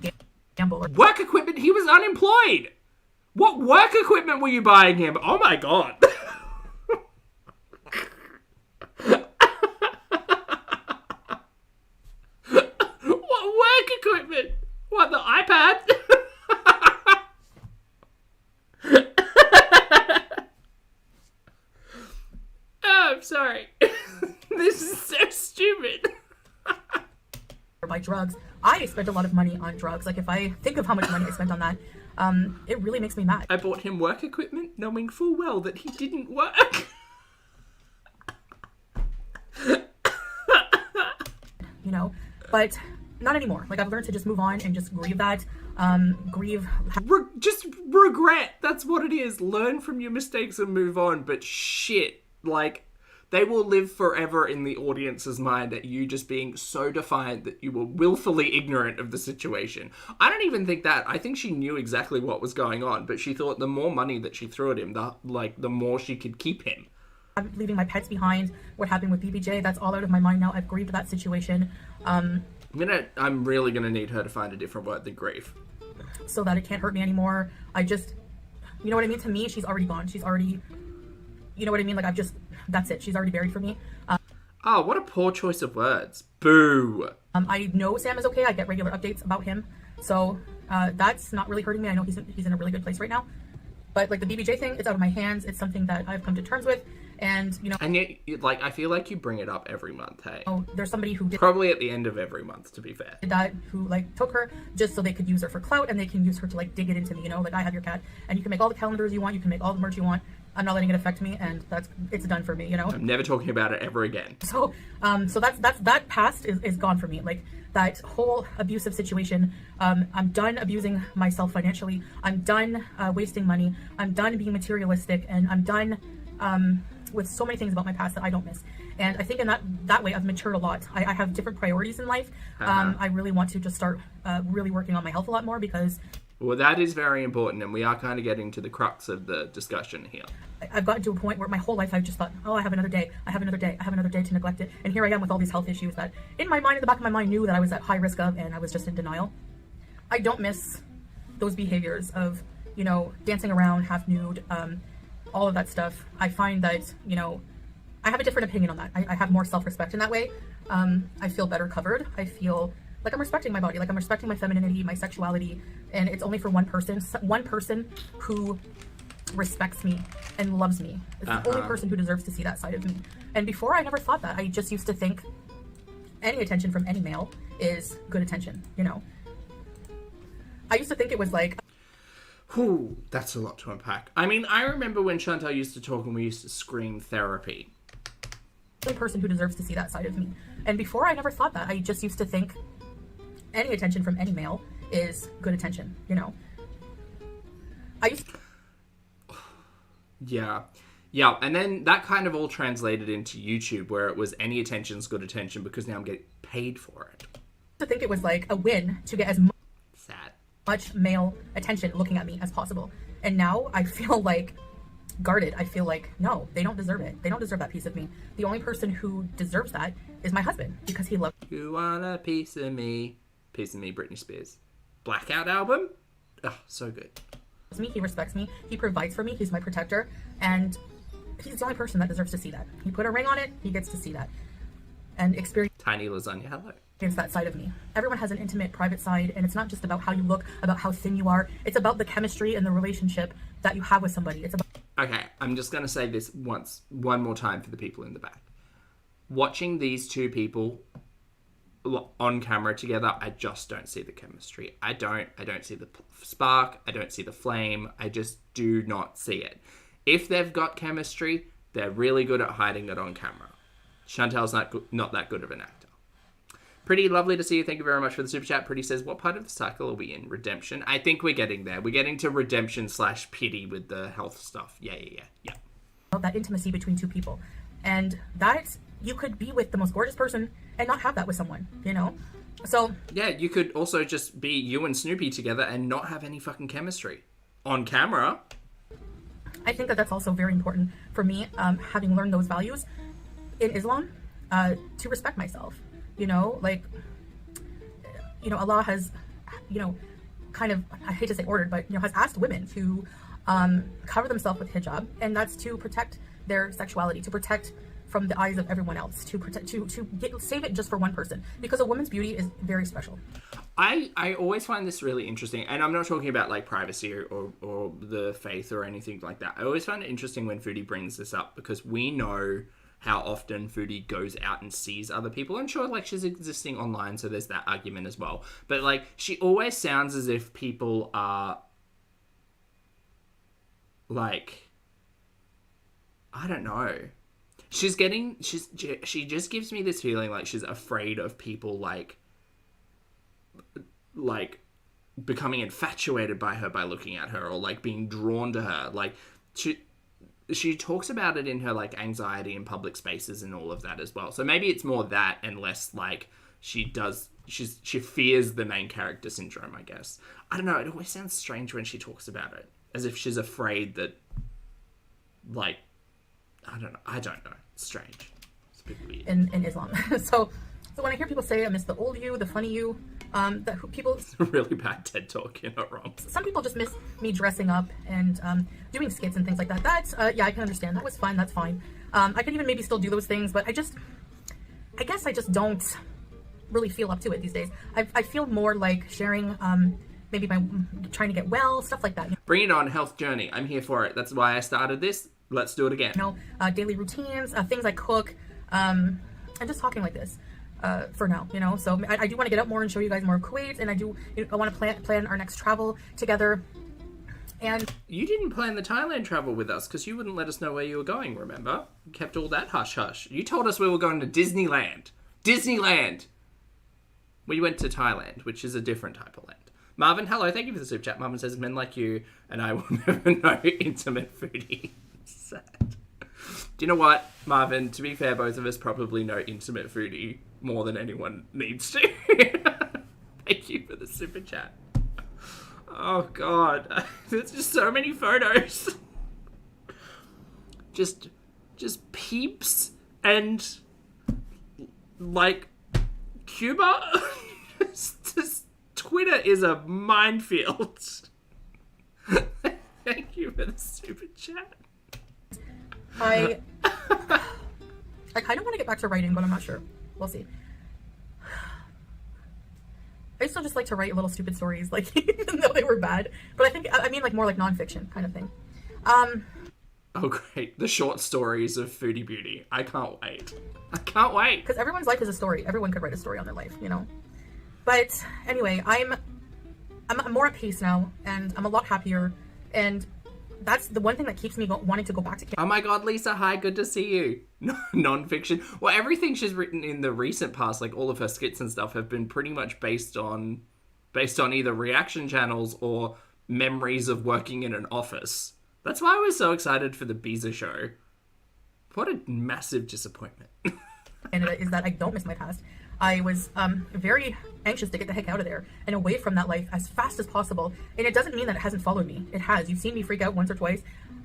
gamble or Work equipment? He was unemployed. What work equipment were you buying him? Oh my god. What work equipment? What, the iPad? Oh, I'm sorry. This is so stupid. or buy drugs. I spent a lot of money on drugs. Like, if I think of how much money I spent on that, it really makes me mad. I bought him work equipment knowing full well that he didn't work. You know, but not anymore. Like, I've learned to just move on and just grieve that. Just regret. That's what it is. Learn from your mistakes and move on. But shit, like, they will live forever in the audience's mind at you just being so defiant that you were willfully ignorant of the situation. I don't even think that. I think she knew exactly what was going on, but she thought the more money that she threw at him, the more she could keep him. I'm leaving my pets behind. What happened with BBJ, that's all out of my mind now. I've grieved that situation. I'm really gonna need her to find a different word than grief. So that it can't hurt me anymore. I just, you know what I mean? To me, she's already gone. She's already, you know what I mean? Like, that's it. She's already buried for me. Oh, what a poor choice of words. Boo. I know Sam is okay. I get regular updates about him. So that's not really hurting me. I know he's in a really good place right now. But like the BBJ thing, it's out of my hands. It's something that I've come to terms with. And, you know. And yet, like, I feel like you bring it up every month, hey? Oh, there's somebody who did Probably at the end of every month, to be fair. that, who like took her just so they could use her for clout, and they can use her to like dig it into me, you know, like I have your cat, and you can make all the calendars you want, you can make all the merch you want. I'm not letting it affect me, and it's done for me, you know. I'm never talking about it ever again. So that past is gone for me. Like, that whole abusive situation. I'm done abusing myself financially. I'm done wasting money. I'm done being materialistic, and I'm done with so many things about my past that I don't miss. And I think in that way I've matured a lot. I have different priorities in life. I really want to just start really working on my health a lot more, because Well, that is very important, and we are kind of getting to the crux of the discussion here. I've gotten to a point where my whole life I've just thought, oh, I have another day, I have another day, I have another day to neglect it. And here I am with all these health issues that in my mind, in the back of my mind, knew that I was at high risk of, and I was just in denial. I don't miss those behaviors of, you know, dancing around half nude, all of that stuff. I find that, you know, I have a different opinion on that. I have more self-respect in that way. I feel better covered. I feel like I'm respecting my body, like I'm respecting my femininity, my sexuality, and it's only for one person who respects me and loves me. It's the only person who deserves to see that side of me. And before, I never thought that. I just used to think any attention from any male is good attention, you know? I used to think it was like... Whew, that's a lot to unpack. I mean, I remember when Chantal used to talk and we used to scream therapy. The person who deserves to see that side of me. And before, I never thought that. I just used to think any attention from any male is good attention, you know? Yeah, and then that kind of all translated into YouTube, where it was any attention's good attention because now I'm getting paid for it. I think it was like a win to get as much male attention looking at me as possible. And now I feel like guarded. I feel like, no, they don't deserve it. They don't deserve that piece of me. The only person who deserves that is my husband, because he loves me. You want a piece of me, Britney Spears. Blackout album? Oh, so good. He respects me. He provides for me. He's my protector. And he's the only person that deserves to see that. He put a ring on it. He gets to see that. And experience Tiny lasagna, hello. that side of me. Everyone has an intimate, private side, and it's not just about how you look, about how thin you are. It's about the chemistry and the relationship that you have with somebody. It's about... Okay, I'm just going to say this one more time for the people in the back. Watching these two people on camera together, I just don't see the chemistry. I don't see the spark. I don't see the flame. I just do not see it. If they've got chemistry, they're really good at hiding it on camera. Chantel's not that good of an actor. Pretty lovely to see you. Thank you very much for the super chat. Pretty says, what part of the cycle are we in? Redemption? I think we're getting there. We're getting to redemption / pity with the health stuff. Yeah. That intimacy between two people. And that, you could be with the most gorgeous person and not have that with someone, you know? So... yeah, you could also just be you and Snoopy together and not have any fucking chemistry. On camera. I think that that's also very important for me, having learned those values in Islam, to respect myself. You know, like, you know, Allah has, you know, kind of, I hate to say ordered, but, you know, has asked women to cover themselves with hijab, and that's to protect their sexuality, to protect from the eyes of everyone else, to protect, save it just for one person, because a woman's beauty is very special. I always find this really interesting, and I'm not talking about like privacy or the faith or anything like that. I always find it interesting when Foodie brings this up, because we know how often Foodie goes out and sees other people. And sure, like, she's existing online, so there's that argument as well. But, like, she always sounds as if people are, like, I don't know. She just gives me this feeling like she's afraid of people, like becoming infatuated by her by looking at her, or, like, being drawn to her. Like, she talks about it in her, like, anxiety in public spaces and all of that as well. So maybe it's more that and less, like, she fears the main character syndrome, I guess. I don't know. It always sounds strange when she talks about it, as if she's afraid that, like, I don't know. It's strange. It's a bit weird. In Islam. So when I hear people say, I miss the old you, the funny you, that people... It's a really bad TED Talk, you're not wrong. Some people just miss me dressing up and doing skits and things like that. That's, yeah, I can understand. That was fun. That's fine. I could even maybe still do those things, but I guess I just don't really feel up to it these days. I feel more like sharing, maybe by trying to get well, stuff like that. Bring it on, health journey. I'm here for it. That's why I started this. Let's do it again. You know, daily routines, things I cook, and just talking like this. For now, you know, so I do want to get out more and show you guys more of Kuwait, and I want to plan our next travel together. And you didn't plan the Thailand travel with us because you wouldn't let us know where you were going, remember? You kept all that hush-hush. You told us we were going to Disneyland. We went to Thailand, which is a different type of land. Marvin, hello, thank you for the super chat. Marvin says, men like you and I will never know intimate Foodie. Sad. Do you know what, Marvin? To be fair, both of us probably know intimate Foodie more than anyone needs to. Thank you for the super chat. Oh, God. There's just so many photos. Just peeps and, like, Cuba. Just Twitter is a minefield. Thank you for the super chat. I kind of want to get back to writing, but I'm not sure. We'll see. I still just like to write little stupid stories, like, even though they were bad. But I mean, like, more like nonfiction kind of thing. Oh, great. The short stories of Foodie Beauty. I can't wait. Because everyone's life is a story. Everyone could write a story on their life, you know? But anyway, I'm more at peace now, and I'm a lot happier, and that's the one thing that keeps me wanting to go back to Canada. Oh my God, Lisa, hi, good to see you. Non-fiction. Well, everything she's written in the recent past, like all of her skits and stuff, have been pretty much based on either reaction channels or memories of working in an office. That's why I was so excited for the Biza show. What a massive disappointment. And is that I don't miss my past. I was very anxious to get the heck out of there and away from that life as fast as possible. And it doesn't mean that it hasn't followed me. It has. You've seen me freak out once or twice.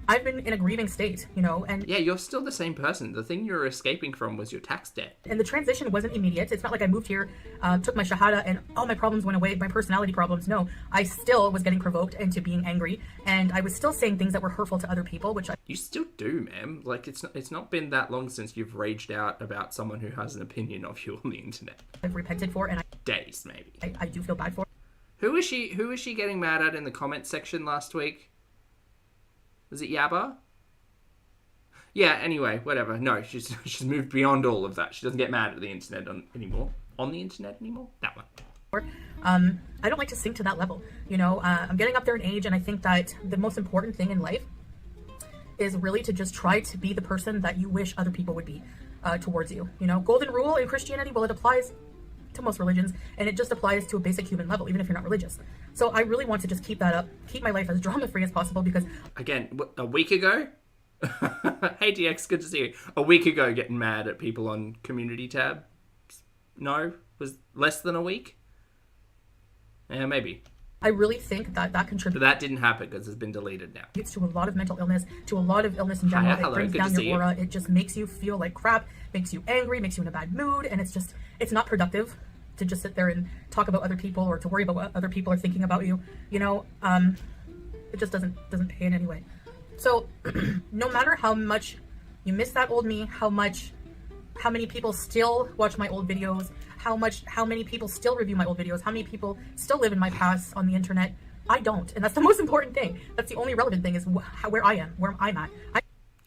I've been in a grieving state, you know, and Yeah, you're still the same person. The thing you were escaping from was your tax debt. the transition wasn't immediate. It's not like I moved here, took my shahada, and all my problems went away, my personality problems. No, I still was getting provoked into being angry, and I was still saying things that were hurtful to other people, which You still do, ma'am. Like, it's not been that long since you've raged out about someone who has an opinion of you on the internet. I've repented for, and Days, maybe. I do feel bad for. Who was she getting mad at in the comment section last week? Was it Yabba? Yeah, anyway, whatever. No, she's moved beyond all of that. She doesn't get mad at the internet anymore. On the internet anymore? That one. I don't like to sink to that level. You know, I'm getting up there in age, and I think that the most important thing in life is really to just try to be the person that you wish other people would be towards you. You know, golden rule in Christianity, well, it applies to most religions, and it just applies to a basic human level, even if you're not religious. So I really want to just keep that up, keep my life as drama-free as possible, because... Again, a week ago? Hey DX, good to see you. A week ago getting mad at people on community tab? No? Was less than a week? Yeah, maybe. I really think that But contributes that didn't happen because it's been deleted now. to a lot of mental illness, to a lot of illness in general. Hello, it brings good down to see your you. aura. It just makes you feel like crap, makes you angry, makes you in a bad mood, and it's not productive to just sit there and talk about other people or to worry about what other people are thinking about you. You know, it just doesn't pay in any way. So no matter how much you miss that old me, how many people still watch my old videos, how many people still review my old videos, how many people still live in my past on the internet, I don't. And that's the most important thing. That's the only relevant thing is where I am, where I'm at.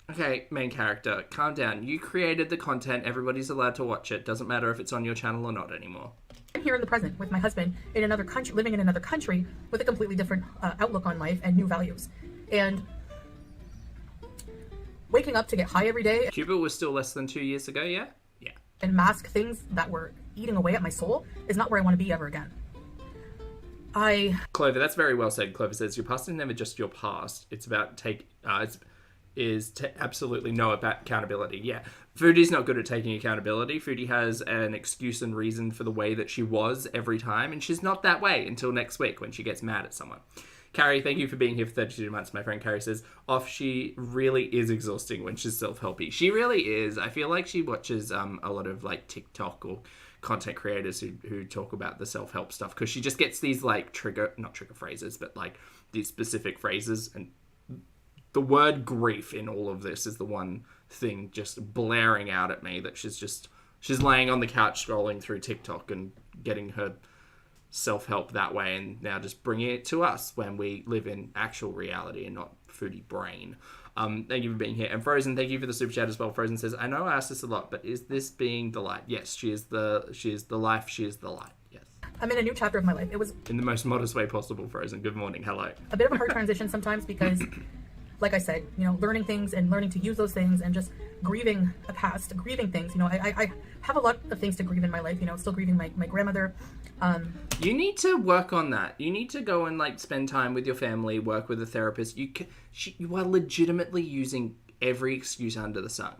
Okay, main character, calm down. You created the content. Everybody's allowed to watch it. Doesn't matter if it's on your channel or not anymore. I'm here in the present with my husband in another country, living in another country with a completely different outlook on life and new values. And waking up to get high every day Cuba was still less than 2 years ago, yeah? Yeah. and mask things that were eating away at my soul is not where I want to be ever again. Clover, that's very well said. Clover says, your past is never just your past. It's about absolutely know about accountability. Yeah. Foodie's not good at taking accountability. Foodie has an excuse and reason for the way that she was every time, and she's not that way until next week when she gets mad at someone. Carrie, thank you for being here for 32 months. My friend Carrie says, she really is exhausting when she's self-helpy. She really is. I feel like she watches a lot of like TikTok or content creators who talk about the self-help stuff, because she just gets these like not trigger phrases, but like these specific phrases, and the word grief in all of this is the one thing just blaring out at me, that she's laying on the couch scrolling through TikTok and getting her self-help that way, and now just bringing it to us when we live in actual reality and not Foodie brain. Thank you for being here. And Frozen, thank you for the super chat as well. Frozen says, I know I asked this a lot, but is this being the light? Yes, she is the life, she is the light. Yes. I'm in a new chapter of my life. It was In the most modest way possible, Frozen. Good morning, hello. a bit of a hard transition sometimes because, like I said, you know, learning things and learning to use those things and just grieving a past, grieving things. You know, I have a lot of things to grieve in my life, you know, still grieving my grandmother. You need to work on that. You need to go and like spend time with your family, work with a therapist. You are legitimately using every excuse under the sun.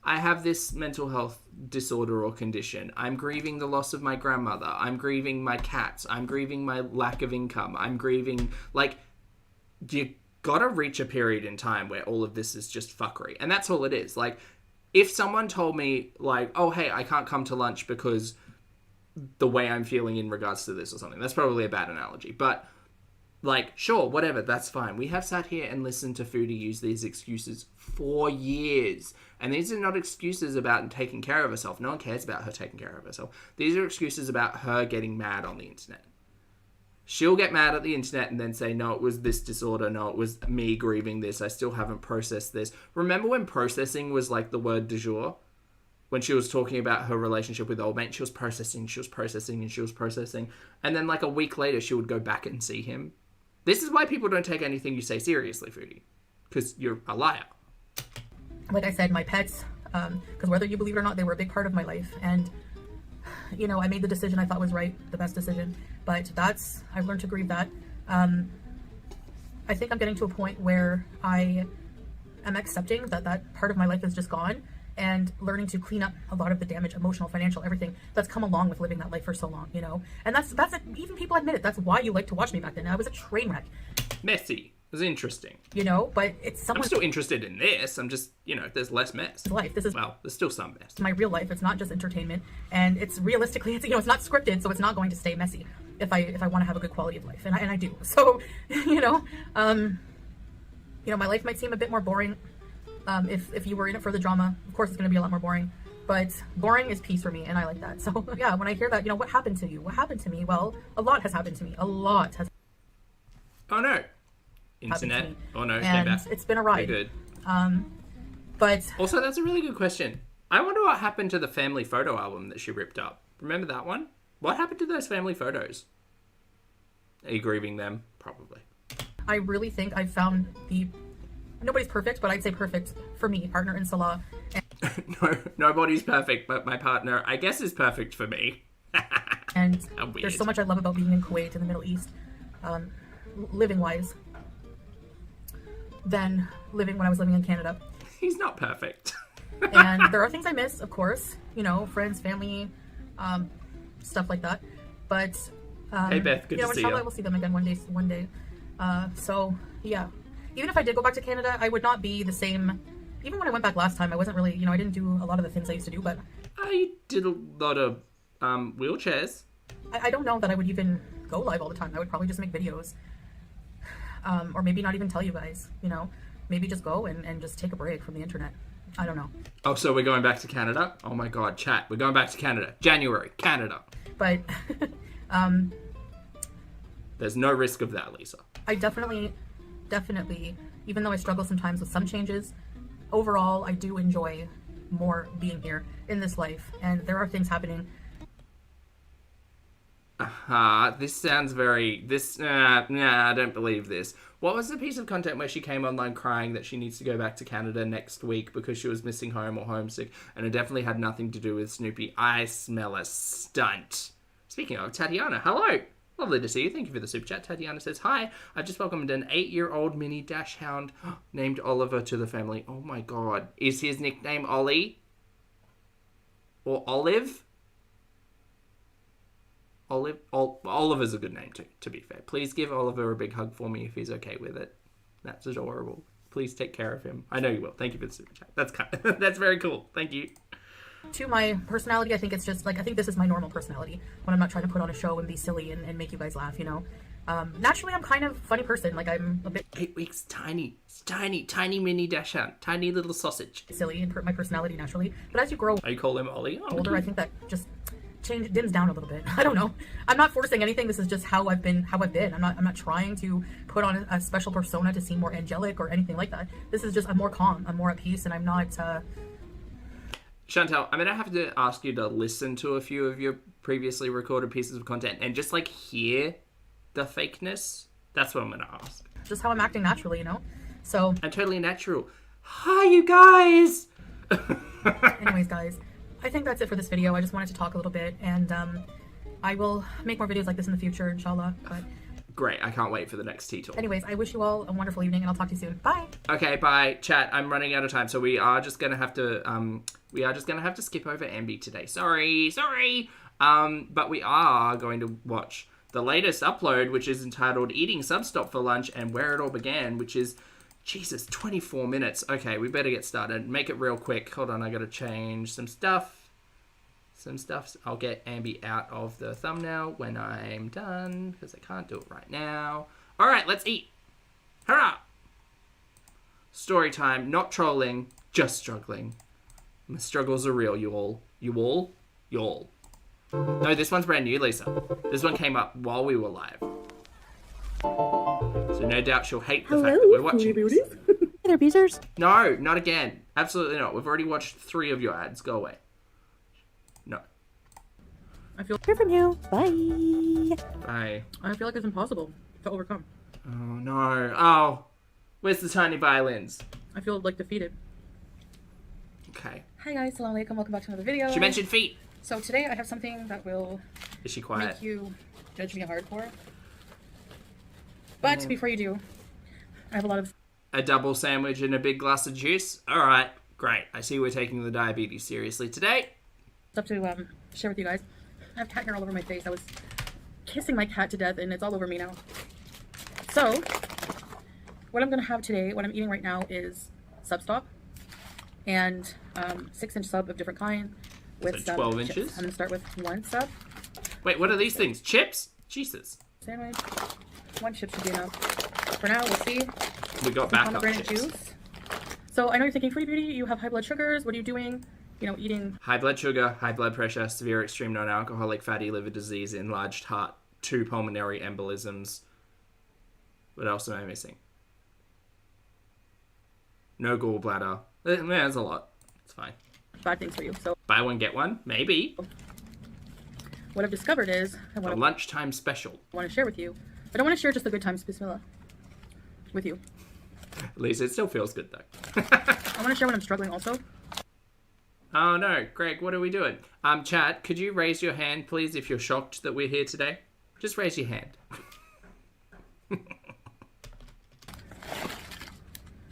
I have this mental health disorder or condition. I'm grieving the loss of my grandmother. I'm grieving my cats. I'm grieving my lack of income. I'm grieving, like, you gotta reach a period in time where all of this is just fuckery. And that's all it is. Like, if someone told me, like, oh, hey, I can't come to lunch because the way I'm feeling in regards to this or something, that's probably a bad analogy. But, like, sure, whatever, that's fine. We have sat here and listened to Foodie use these excuses for years. And these are not excuses about taking care of herself. No one cares about her taking care of herself. These are excuses about her getting mad on the internet. She'll get mad at the internet and then say, no, it was this disorder. No, it was me grieving this. I still haven't processed this. Remember when processing was like the word du jour? When she was talking about her relationship with old mate, she was processing. And then like a week later, she would go back and see him. This is why people don't take anything you say seriously, Foodie. Because you're a liar. Like I said, my pets, because whether you believe it or not, they were a big part of my life. And, you know, I made the decision I thought was right, the best decision. But I've learned to grieve that. I think I'm getting to a point where I am accepting that part of my life is just gone, and learning to clean up a lot of the damage, emotional, financial, everything that's come along with living that life for so long, you know? And that's even people admit it. That's why you like to watch me back then. I was a train wreck. Messy. It's interesting. You know, but it's I'm someone's still interested in this. I'm just, you know, there's less mess. life. This is Well, there's still some mess. my real life. It's not just entertainment, and it's realistically, it's, you know, it's not scripted, so it's not going to stay messy if I want to have a good quality of life, and I do. So, you know, my life might seem a bit more boring. If you were in it for the drama, of course it's going to be a lot more boring. But boring is peace for me, and I like that. So yeah, when I hear that, you know, what happened to you? What happened to me? Well, a lot has happened to me. A lot has. Oh no. Internet. me. Oh no, And came back. it's been a ride. Good. But Also, that's a really good question. I wonder what happened to the family photo album that she ripped up. Remember that one? What happened to those family photos? Are you grieving them? Probably. I really think I found nobody's perfect, but I'd say perfect for me, partner in Salah. No, nobody's perfect, but my partner, I guess, is perfect for me. And How weird. there's so much I love about being in Kuwait in the Middle East, living wise, than living when I was living in Canada. He's not perfect. And there are things I miss, of course, you know, friends, family, stuff like that. But Hey Beth, good you know, to see inshallah, you. we'll see them again one day. So yeah, even if I did go back to Canada, I would not be the same. Even when I went back last time, I wasn't really, you know, I didn't do a lot of the things I used to do. But I did a lot of wheelchairs. I don't know that I would even go live all the time. I would probably just make videos, or maybe not even tell you guys. You know, maybe just go and just take a break from the internet. I don't know. Oh, so we're going back to Canada? Oh my god, chat. We're going back to Canada. January, Canada. But There's no risk of that, Lisa. I definitely, even though I struggle sometimes with some changes, overall, I do enjoy more being here in this life. And there are things happening. This sounds very... I don't believe this. What was the piece of content where she came online crying that she needs to go back to Canada next week because she was missing home or homesick? And it definitely had nothing to do with Snoopy. I smell a stunt. Speaking of, Tatiana, hello. Lovely to see you. Thank you for the super chat. Tatiana says, hi, I've just welcomed an 8-year-old mini dash hound named Oliver to the family. Oh my god. Is his nickname Ollie? Or Olive? Oliver's a good name too, to be fair. Please give Oliver a big hug for me if he's okay with it. That's adorable. Please take care of him. I know you will. Thank you for the super chat. That's very cool. Thank you. To my personality, I think it's just like, I think this is my normal personality when I'm not trying to put on a show and be silly and make you guys laugh, you know. Naturally, I'm kind of a funny person. Like, I'm a bit 8 weeks, tiny mini dash hound, tiny little sausage. silly in my personality naturally. But as you grow I call him Ollie. Oh, older, I think that just dims down a little bit. I don't know. I'm not forcing anything. This is just how I've been. I'm not trying to put on a special persona to seem more angelic or anything like that. This is just, I'm more calm. I'm more at peace, and I'm not. Chantal, I'm gonna have to ask you to listen to a few of your previously recorded pieces of content and just like hear the fakeness. That's what I'm gonna ask. Just how I'm acting naturally, you know. So, And totally natural. Hi, you guys. anyways, guys, I think that's it for this video. I just wanted to talk a little bit, and I will make more videos like this in the future, inshallah. But Great, I can't wait for the next tea talk. anyways, I wish you all a wonderful evening, and I'll talk to you soon. Bye. Okay, bye, chat. I'm running out of time, so we are just gonna have to skip over Ambi today. Sorry. But we are going to watch the latest upload, which is entitled "Eating Substop for Lunch and Where It All Began," which is, Jesus, 24 minutes. Okay, we better get started. Make it real quick. Hold on, I gotta change some stuff. I'll get Ambi out of the thumbnail when I'm done, because I can't do it right now. Alright, let's eat. Hurrah! Story time, not trolling, just struggling. My struggles are real, you all. You all? No, this one's brand new, Lisa. This one came up while we were live. So no doubt she'll hate the fact that we're watching this. Hey there, Beezers. No, not again. Absolutely not. We've already watched 3 of your ads. Go away. No. I feel Hear from you. Bye. Bye. like it's impossible to overcome. Oh, no. Oh. Where's the tiny violins? I feel like defeated. Okay. Hi guys, salam alaikum. Welcome back to another video. She mentioned feet. So today I have something that will Is she quiet? make you judge me hardcore. But before you do, I have a lot of A double sandwich and a big glass of juice? Alright. Great. I see we're taking the diabetes seriously today. stuff to share with you guys. I have cat hair all over my face. I was kissing my cat to death and it's all over me now. So, what I'm going to have today, what I'm eating right now is sub stock and 6-inch sub of different kind with So some 12 chips. inches? I'm going to start with one sub Wait, what are these things? Chips? Jesus. sandwich. One chip should be enough. For now, we'll see. We got backup Pomegranate chips. juice. So I know you're thinking, Foodie Beauty, you have high blood sugars. What are you doing? You know, eating. High blood sugar, high blood pressure, severe extreme non-alcoholic fatty liver disease, enlarged heart, 2 pulmonary embolisms. What else am I missing? No gallbladder. There's a lot. It's fine. Bad things for you. So Buy one, get one? Maybe. what I've discovered is, and what A I lunchtime special. want to share with you, I don't want to share just the good times, bismillah, with you. At least it still feels good, though. I want to share when I'm struggling also. Oh, no. Greg, what are we doing? Chat, could you raise your hand, please, if you're shocked that we're here today? Just raise your hand.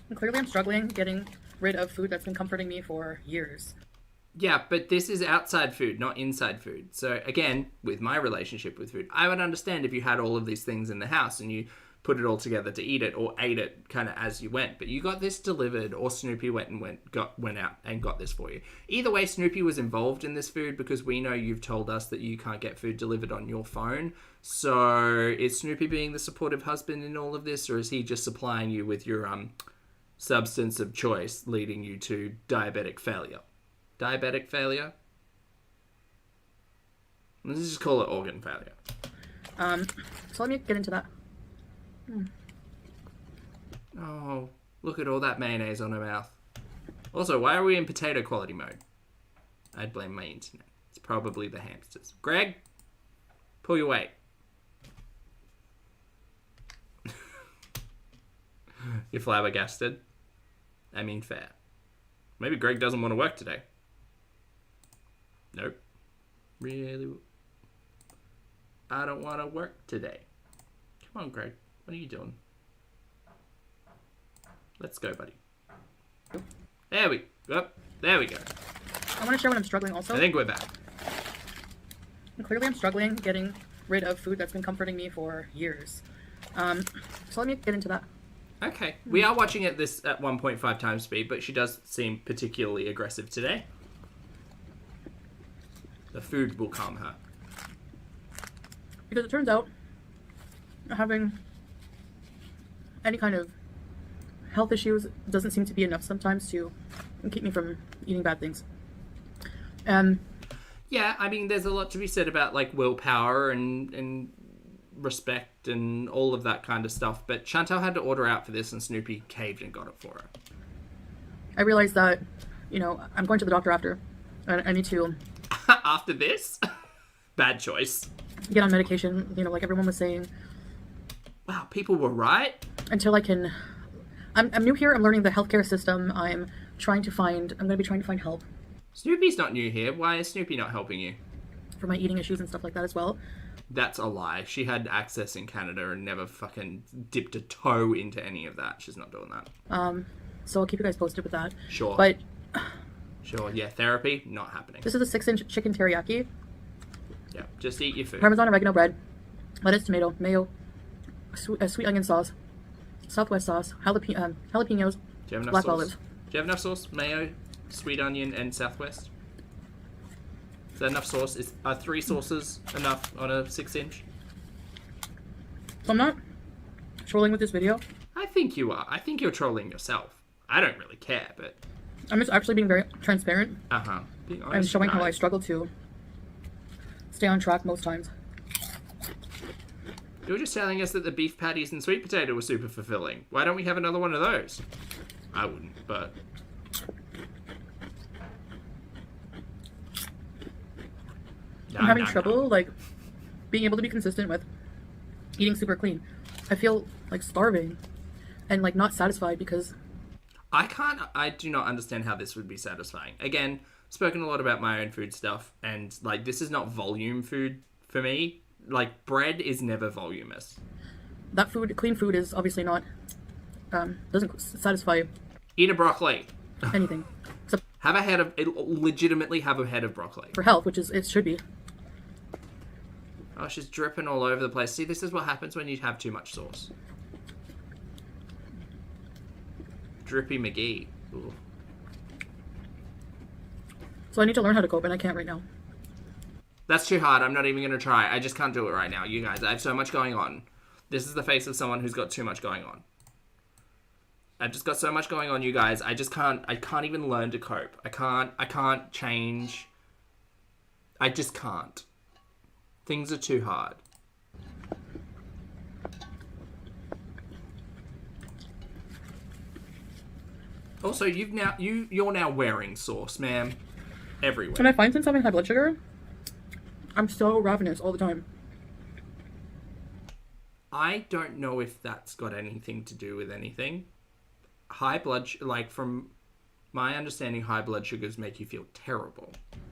And clearly I'm struggling getting rid of food that's been comforting me for years. Yeah, but this is outside food, not inside food. So again, with my relationship with food, I would understand if you had all of these things in the house and you put it all together to eat it or ate it kind of as you went. But you got this delivered, or Snoopy went out and got this for you. Either way, Snoopy was involved in this food because we know you've told us that you can't get food delivered on your phone. So is Snoopy being the supportive husband in all of this, or is he just supplying you with your substance of choice, leading you to diabetic failure? Diabetic failure? Let's just call it organ failure. So let me get into that. Oh, look at all that mayonnaise on her mouth. Also, why are we in potato quality mode? I'd blame my internet. It's probably the hamsters. Greg, pull your weight. You're flabbergasted. I mean, fair. Maybe Greg doesn't want to work today. Nope. Really? I don't want to work today. Come on, Greg. What are you doing? Let's go, buddy. There we go. There we go. I want to share when I'm struggling also. I think we're back. And clearly I'm struggling getting rid of food that's been comforting me for years. So let me get into that. Okay. We are watching it this at 1.5 times speed, but she does seem particularly aggressive today. The food will calm her. Because it turns out having any kind of health issues doesn't seem to be enough sometimes to keep me from eating bad things. Yeah, I mean, there's a lot to be said about, like, willpower and respect and all of that kind of stuff, but Chantal had to order out for this and Snoopy caved and got it for her. I realized that, you know, I'm going to the doctor after. I need to After this? Bad choice. get on medication, you know, like everyone was saying, Wow, people were right. until I can... I'm new here, I'm learning the healthcare system, I'm going to be trying to find help Snoopy's not new here. Why is Snoopy not helping you? for my eating issues and stuff like that as well. That's a lie. She had access in Canada and never fucking dipped a toe into any of that. She's not doing that. So I'll keep you guys posted with that. Sure. But Sure, yeah, therapy, not happening. this is a 6-inch chicken teriyaki, Yeah, just eat your food. Parmesan oregano bread, lettuce, tomato, mayo, sweet onion sauce, Southwest sauce, jalapenos, Do you have enough black sauce? olives. Do you have enough sauce? Mayo, sweet onion, and Southwest? Is that enough sauce? Are 3 sauces enough on a 6-inch? So I'm not trolling with this video. I think you are. I think you're trolling yourself. I don't really care, but... I'm just actually being very transparent Uh-huh. Being and honest, showing how I right. struggle to stay on track most times. You were just telling us that the beef patties and sweet potato were super fulfilling. Why don't we have another one of those? I wouldn't, but... I'm having trouble, like, being able to be consistent with eating super clean. I feel like starving and like not satisfied because I do not understand how this would be satisfying. Again, spoken a lot about my own food stuff, and like this is not volume food for me. Like bread is never voluminous. that food, clean food, is obviously not doesn't satisfy Eat a broccoli. anything except Legitimately have a head of broccoli. for health, which is it should be. Oh, she's dripping all over the place. See, this is what happens when you have too much sauce. Drippy McGee. Ooh. So I need to learn how to cope, and I can't right now. That's too hard. I'm not even going to try. I just can't do it right now. You guys, I have so much going on. This is the face of someone who's got too much going on. I've just got so much going on, you guys. I can't even learn to cope. I can't change. I just can't. Things are too hard. Also, you're now wearing sauce, ma'am. Everywhere. When I find since having high blood sugar, I'm so ravenous all the time. I don't know if that's got anything to do with anything. From my understanding, high blood sugars make you feel terrible.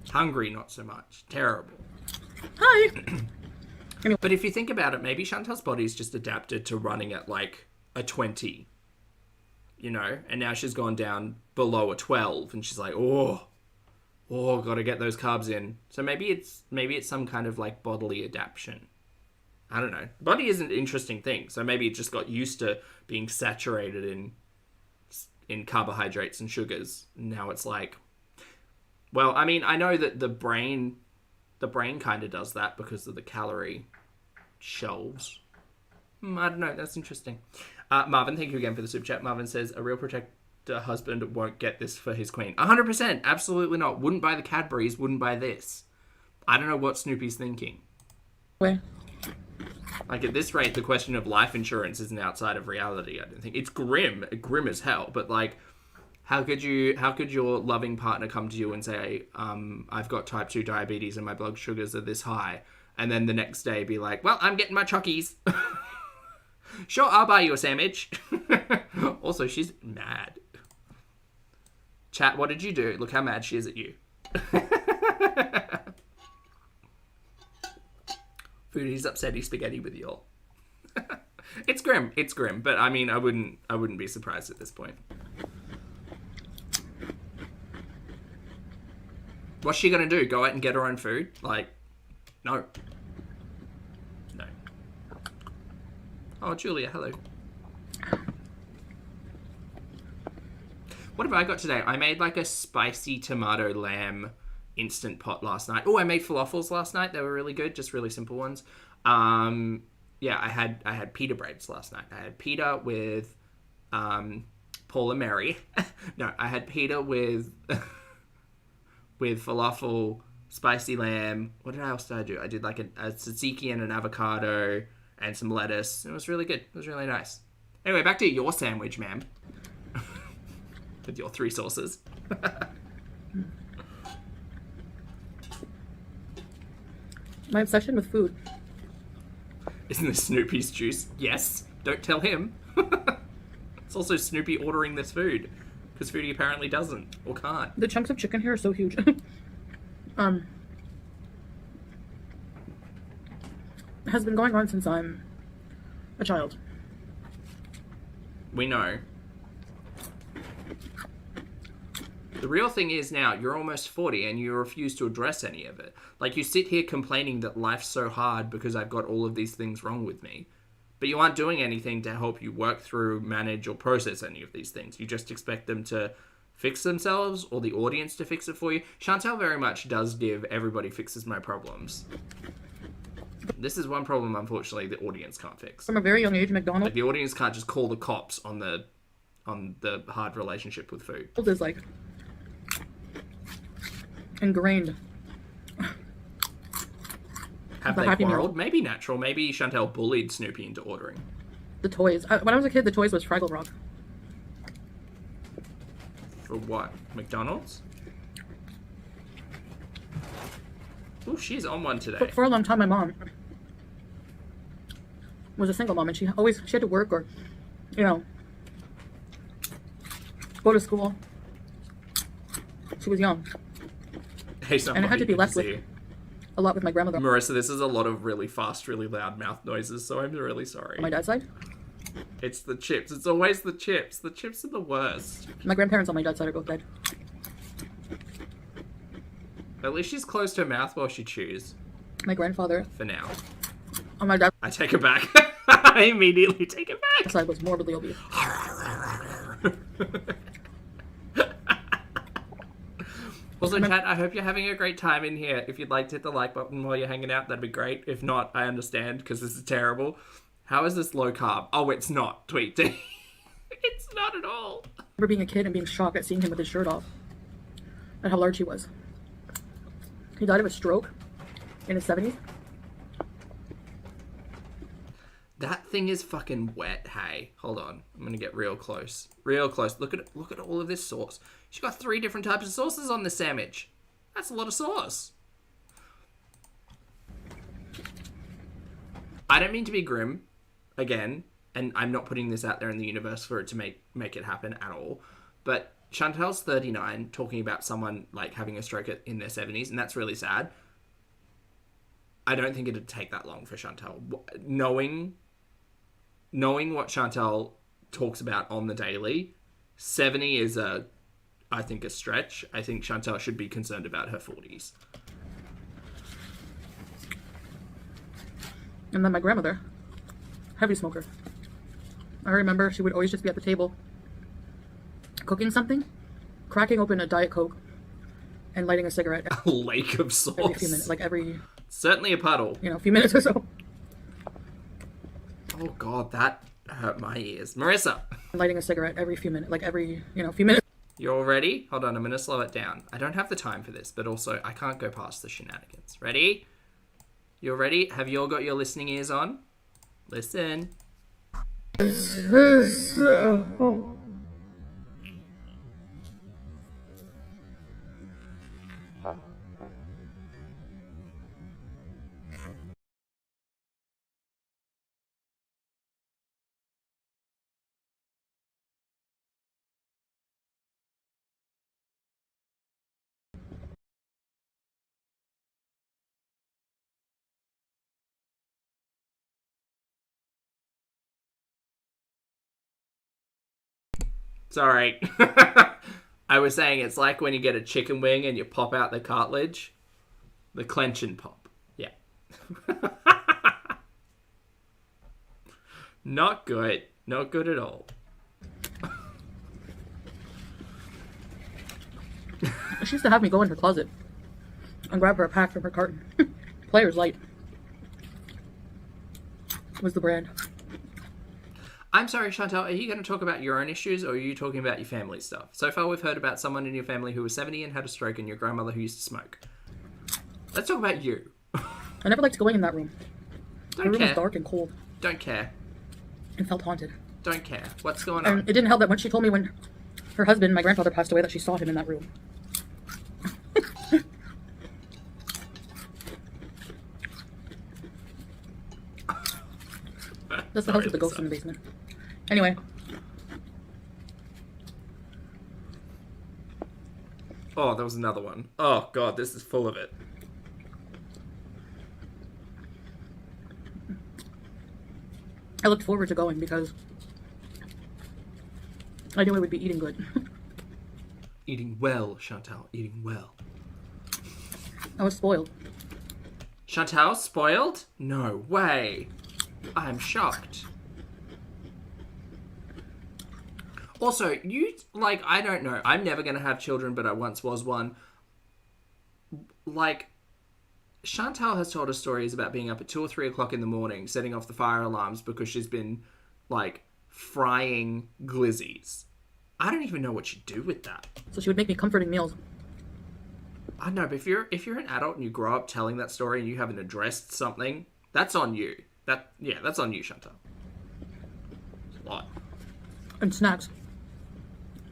Hungry, not so much. Terrible. Hi! But if you think about it, maybe Chantal's body's just adapted to running at like a 20. You know? And now she's gone down below a 12 and she's like, oh, gotta get those carbs in. So maybe it's some kind of like bodily adaptation. I don't know. Body is an interesting thing. So maybe it just got used to being saturated in carbohydrates and sugars. Now it's like, well, I mean, I know that the brain kind of does that because of the calorie shelves. I don't know. That's interesting. Marvin, thank you again for the super chat. Marvin says, a real protector husband won't get this for his queen. 100%. Absolutely not. Wouldn't buy the Cadburys. Wouldn't buy this. I don't know what Snoopy's thinking. Wait. Like, at this rate, the question of life insurance isn't outside of reality, I don't think. It's grim as hell, but, like, how could your loving partner come to you and say, I've got type 2 diabetes and my blood sugars are this high, and then the next day be like, well, I'm getting my chockies. Sure, I'll buy you a sandwich. Also, she's mad. Chat, what did you do? Look how mad she is at you. Foodie's upsetty spaghetti with y'all. It's grim, but I mean, I wouldn't be surprised at this point. What's she gonna do? Go out and get her own food? Like, no. Oh, Julia, hello. What have I got today? I made like a spicy tomato lamb instant pot last night. Oh, I made falafels last night. They were really good, just really simple ones. Yeah, I had pita breads last night. I had pita with Paula Mary. No, I had pita with falafel, spicy lamb. What else did I do? I did like a tzatziki and an avocado and some lettuce. It was really good. It was really nice. Anyway, back to your sandwich, ma'am. With your 3 sauces. My obsession with food. Isn't this Snoopy's juice? Yes. Don't tell him. It's also Snoopy ordering this food. Because Foodie apparently doesn't. Or can't. The chunks of chicken here are so huge. Has been going on since I'm a child. We know. The real thing is now, you're almost 40 and you refuse to address any of it. Like, you sit here complaining that life's so hard because I've got all of these things wrong with me. But you aren't doing anything to help you work through, manage, or process any of these things. You just expect them to fix themselves or the audience to fix it for you. Chantal very much does give everybody fixes my problems. This is one problem, unfortunately, the audience can't fix. From a very young age, McDonald's... Like, the audience can't just call the cops on the hard relationship with food. ...is, like, ingrained. Have they quarreled? Maybe natural. Maybe Chantal bullied Snoopy into ordering. The toys. When I was a kid, the toys was Fraggle Rock. For what? McDonald's? Oh, she's on one today. For a long time, my mom was a single mom, and she had to work or, you know, go to school. She was young. Hey, somebody, and I had to be left with a lot with my grandmother. Marissa, this is a lot of really fast, really loud mouth noises, so I'm really sorry. On my dad's side? It's the chips. It's always the chips. The chips are the worst. My grandparents on my dad's side are both dead. At least she's closed her mouth while she chews. My grandfather. For now. On my dad's I take it back. I immediately take it back. side was morbidly obese. Also, chat, I hope you're having a great time in here. If you'd like to hit the like button while you're hanging out, that'd be great. If not, I understand, because this is terrible. How is this low carb? Oh, it's not, Tweet D. It's not at all. I remember being a kid and being shocked at seeing him with his shirt off. And how large he was. He died of a stroke in his 70s. That thing is fucking wet, hey. Hold on. I'm going to get real close. Real close. Look at all of this sauce. She's got 3 different types of sauces on this sandwich. That's a lot of sauce. I don't mean to be grim, again, and I'm not putting this out there in the universe for it to make it happen at all, but Chantel's 39, talking about someone, like, having a stroke in their 70s, and that's really sad. I don't think it'd take that long for Chantel. Knowing what Chantel talks about on the daily, 70 is I think, a stretch. I think Chantel should be concerned about her 40s. And then my grandmother, heavy smoker. I remember she would always just be at the table cooking something, cracking open a Diet Coke, and lighting a cigarette. A lake of sauce. Every few minutes, like every... Certainly a puddle. You know, a few minutes or so. Oh god, that hurt my ears. Marissa. Lighting a cigarette every few minutes, like every, few minutes. You all ready? Hold on, I'm going to slow it down. I don't have the time for this, but also I can't go past the shenanigans. Ready? You all ready? Have you all got your listening ears on? Listen. Sorry. I was saying it's like when you get a chicken wing and you pop out the cartilage. The clench and pop. Yeah. Not good. Not good at all. She used to have me go in her closet and grab her a pack from her carton. Players Light was the brand. I'm sorry, Chantal, are you going to talk about your own issues or are you talking about your family stuff? So far we've heard about someone in your family who was 70 and had a stroke and your grandmother who used to smoke. Let's talk about you. I never liked going in that room. Don't The room care. was dark and cold. Don't care. And felt haunted. Don't care. What's going on? And it didn't help that when she told me when her husband, my grandfather, passed away that she saw him in that room. That's the house with the ghost in the basement. Anyway. Oh, there was another one. Oh, God, this is full of it. I looked forward to going because I knew I would be eating good. Eating well, Chantal. Eating well. I was spoiled. Chantal, spoiled? No way. I'm shocked. Also, I don't know. I'm never going to have children, but I once was one. Like, Chantal has told us stories about being up at 2 or 3 o'clock in the morning, setting off the fire alarms because she's been, frying glizzies. I don't even know what you do with that. So she would make me comforting meals. I know, but if you're an adult and you grow up telling that story and you haven't addressed something, that's on you. That's on you, Chantal. It's a lot. And snacks.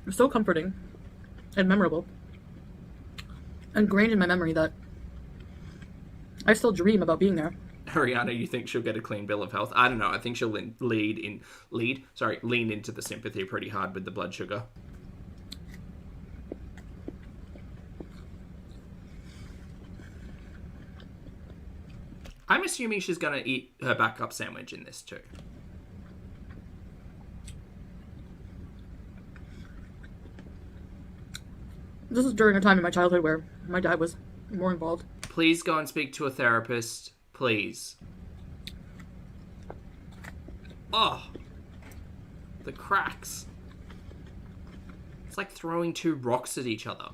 They're so comforting and memorable. Ingrained in my memory that I still dream about being there. Ariana, you think she'll get a clean bill of health? I don't know. I think she'll lean into the sympathy pretty hard with the blood sugar. I'm assuming she's going to eat her backup sandwich in this too. This is during a time in my childhood where my dad was more involved. Please go and speak to a therapist. Please. Oh. The cracks. It's like throwing two rocks at each other.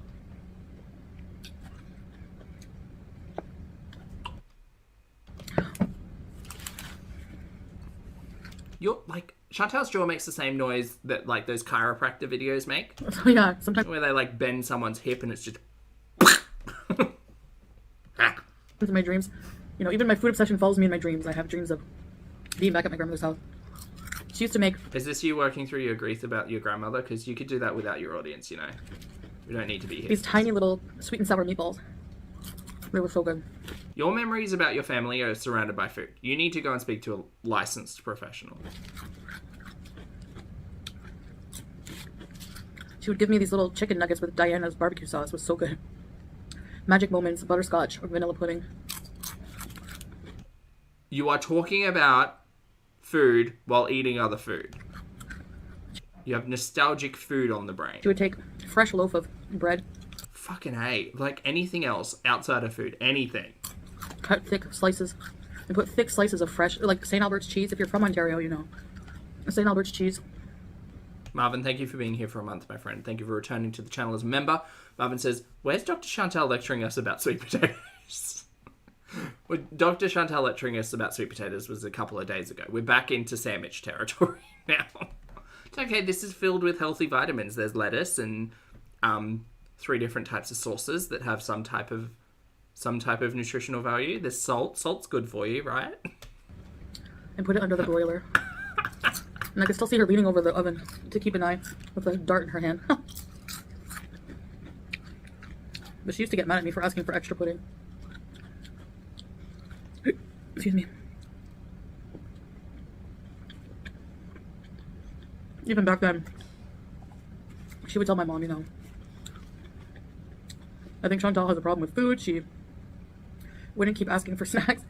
You're like, Chantal's jaw makes the same noise that like those chiropractor videos make. Oh yeah, sometimes Where they like bend someone's hip and it's just... in my dreams. You know, even my food obsession follows me in my dreams. I have dreams of being back at my grandmother's house. She used to make... Is this you working through your grief about your grandmother? Because you could do that without your audience, you know. We don't need to be here. these tiny little sweet and sour meatballs. They were so good. Your memories about your family are surrounded by food. You need to go and speak to a licensed professional. She would give me these little chicken nuggets with Diana's barbecue sauce. It was so good. Magic moments, butterscotch or vanilla pudding. You are talking about food while eating other food. You have nostalgic food on the brain. She would take a fresh loaf of bread, Fucking A. Like anything else outside of food. Anything. cut thick slices, and put thick slices of fresh, like St. Albert's cheese. If you're from Ontario, you know. St. Albert's cheese. Marvin, thank you for being here for a month, my friend. Thank you for returning to the channel as a member. Marvin says, where's Dr. Chantal lecturing us about sweet potatoes? Well, Dr. Chantal lecturing us about sweet potatoes was a couple of days ago. We're back into sandwich territory now. It's okay, this is filled with healthy vitamins. There's lettuce and 3 different types of sauces that have some type of nutritional value. There's salt. Salt's good for you, right? And put it under the broiler. And I could still see her leaning over the oven to keep an eye with a dart in her hand. But she used to get mad at me for asking for extra pudding. Excuse me. Even back then, she would tell my mom, you know, I think Chantal has a problem with food. She wouldn't keep asking for snacks.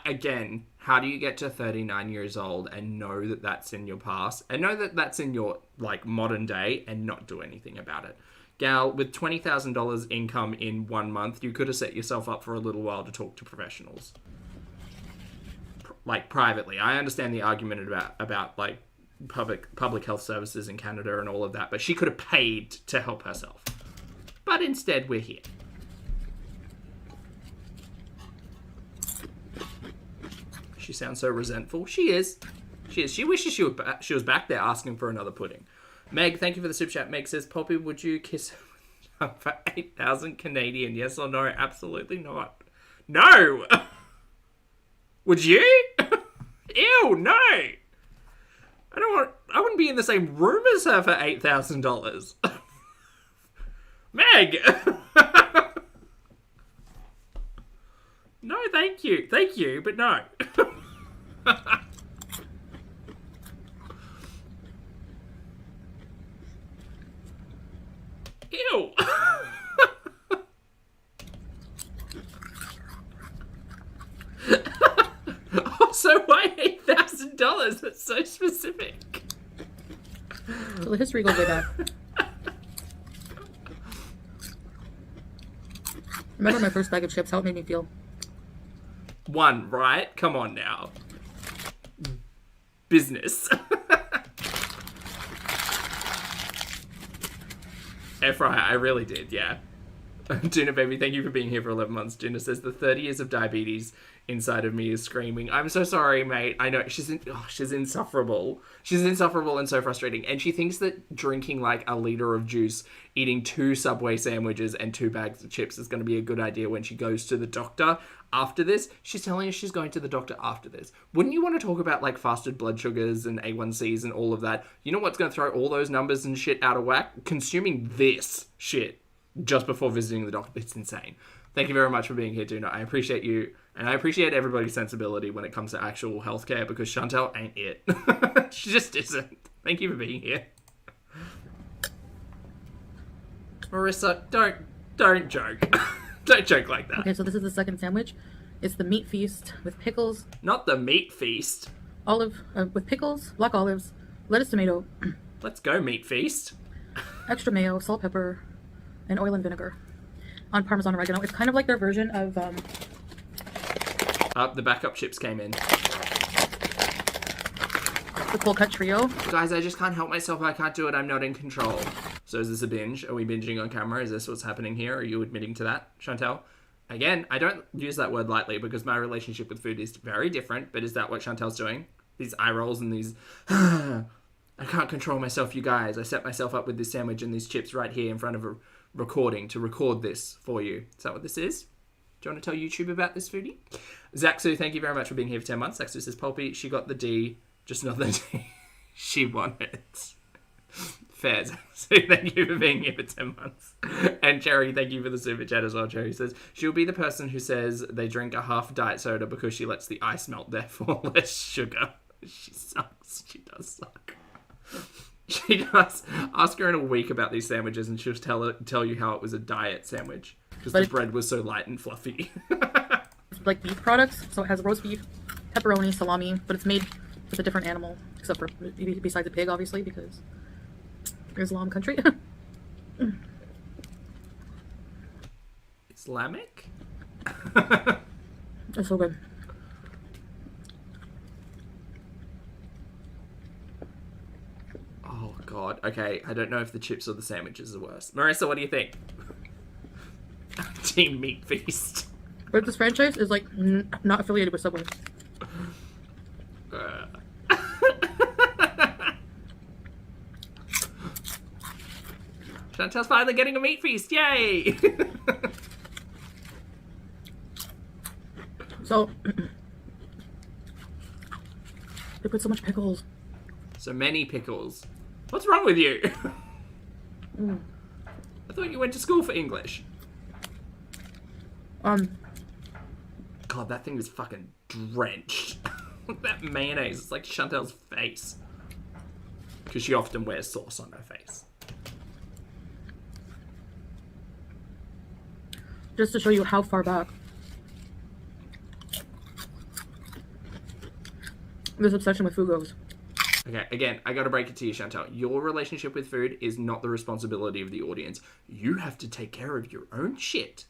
Again, how do you get to 39 years old and know that that's in your past and know that that's in your like modern day and not do anything about it? Gal, with $20,000 income in 1 month, you could have set yourself up for a little while to talk to professionals. Like privately. I understand the argument about like public health services in Canada and all of that, but she could have paid to help herself. But instead, we're here. She sounds so resentful. She is. She wishes she was back there asking for another pudding. Meg, thank you for the super chat. Meg says, Poppy, would you kiss her for 8,000 Canadian? Yes or no? Absolutely not. No! Would you? Ew, no! I wouldn't be in the same room as her for $8,000. Meg! No, thank you. Thank you, but no. Ew. Also, why $8,000? That's so specific. So the history goes way back. Remember my first bag of chips, how it made me feel? 1, right? Come on now. Business. Air fryer, I really did, yeah. Tuna baby, thank you for being here for 11 months. Tuna says the 30 years of diabetes inside of me is screaming. I'm so sorry, mate. I know she's insufferable. She's insufferable and so frustrating. And she thinks that drinking like a liter of juice, eating 2 Subway sandwiches and 2 bags of chips is going to be a good idea when she goes to the doctor after this. She's telling us she's going to the doctor after this. Wouldn't you want to talk about like fasted blood sugars and A1Cs and all of that? You know what's going to throw all those numbers and shit out of whack? Consuming this shit just before visiting the doctor. It's insane. Thank you very much for being here, Duna. I appreciate you, and I appreciate everybody's sensibility when it comes to actual healthcare, because Chantal ain't it. She just isn't. Thank you for being here. Marissa, don't joke. Don't joke like that. Okay, so this is the second sandwich. It's the meat feast with pickles. Not the meat feast. With pickles, black olives, lettuce, tomato. Let's go, meat feast. Extra mayo, salt, pepper, and oil and vinegar on Parmesan oregano. It's kind of like their version of The backup chips came in. the the cold cut trio. Guys, I just can't help myself. I can't do it. I'm not in control. So is this a binge? Are we binging on camera? Is this what's happening here? Are you admitting to that, Chantal? Again, I don't use that word lightly because my relationship with food is very different. But is that what Chantal's doing? These eye rolls and these... I can't control myself, you guys. I set myself up with this sandwich and these chips right here in front of a recording to record this for you. Is that what this is? Do you want to tell YouTube about this, Foodie? Zaxu, thank you very much for being here for 10 months. Zaxu says, Pulpy, she got the D, just not the D she wanted. Fair, Zaxu. Thank you for being here for 10 months. And Cherry, thank you for the super chat as well. Cherry says, she'll be the person who says they drink a half diet soda because she lets the ice melt, therefore less sugar. She sucks. She does suck. She does. Ask her in a week about these sandwiches and she'll tell you how it was a diet sandwich. Because the bread was so light and fluffy. Like beef products, so it has roast beef, pepperoni, salami, but it's made with a different animal, except for besides a pig, obviously, because Islam country. Islamic? It's so good. Oh god. Okay, I don't know if the chips or the sandwiches are worse. Marissa, what do you think? Team Meat Feast. But this franchise is like not affiliated with Subway. Chantal's finally getting a meat feast, yay! So they put so much pickles. So many pickles. What's wrong with you? I thought you went to school for English. God, that thing is fucking drenched. That mayonnaise, it's like Chantal's face. Because she often wears sauce on her face. Just to show you how far back this obsession with food goes. Okay, again, I gotta break it to you, Chantal. Your relationship with food is not the responsibility of the audience. You have to take care of your own shit.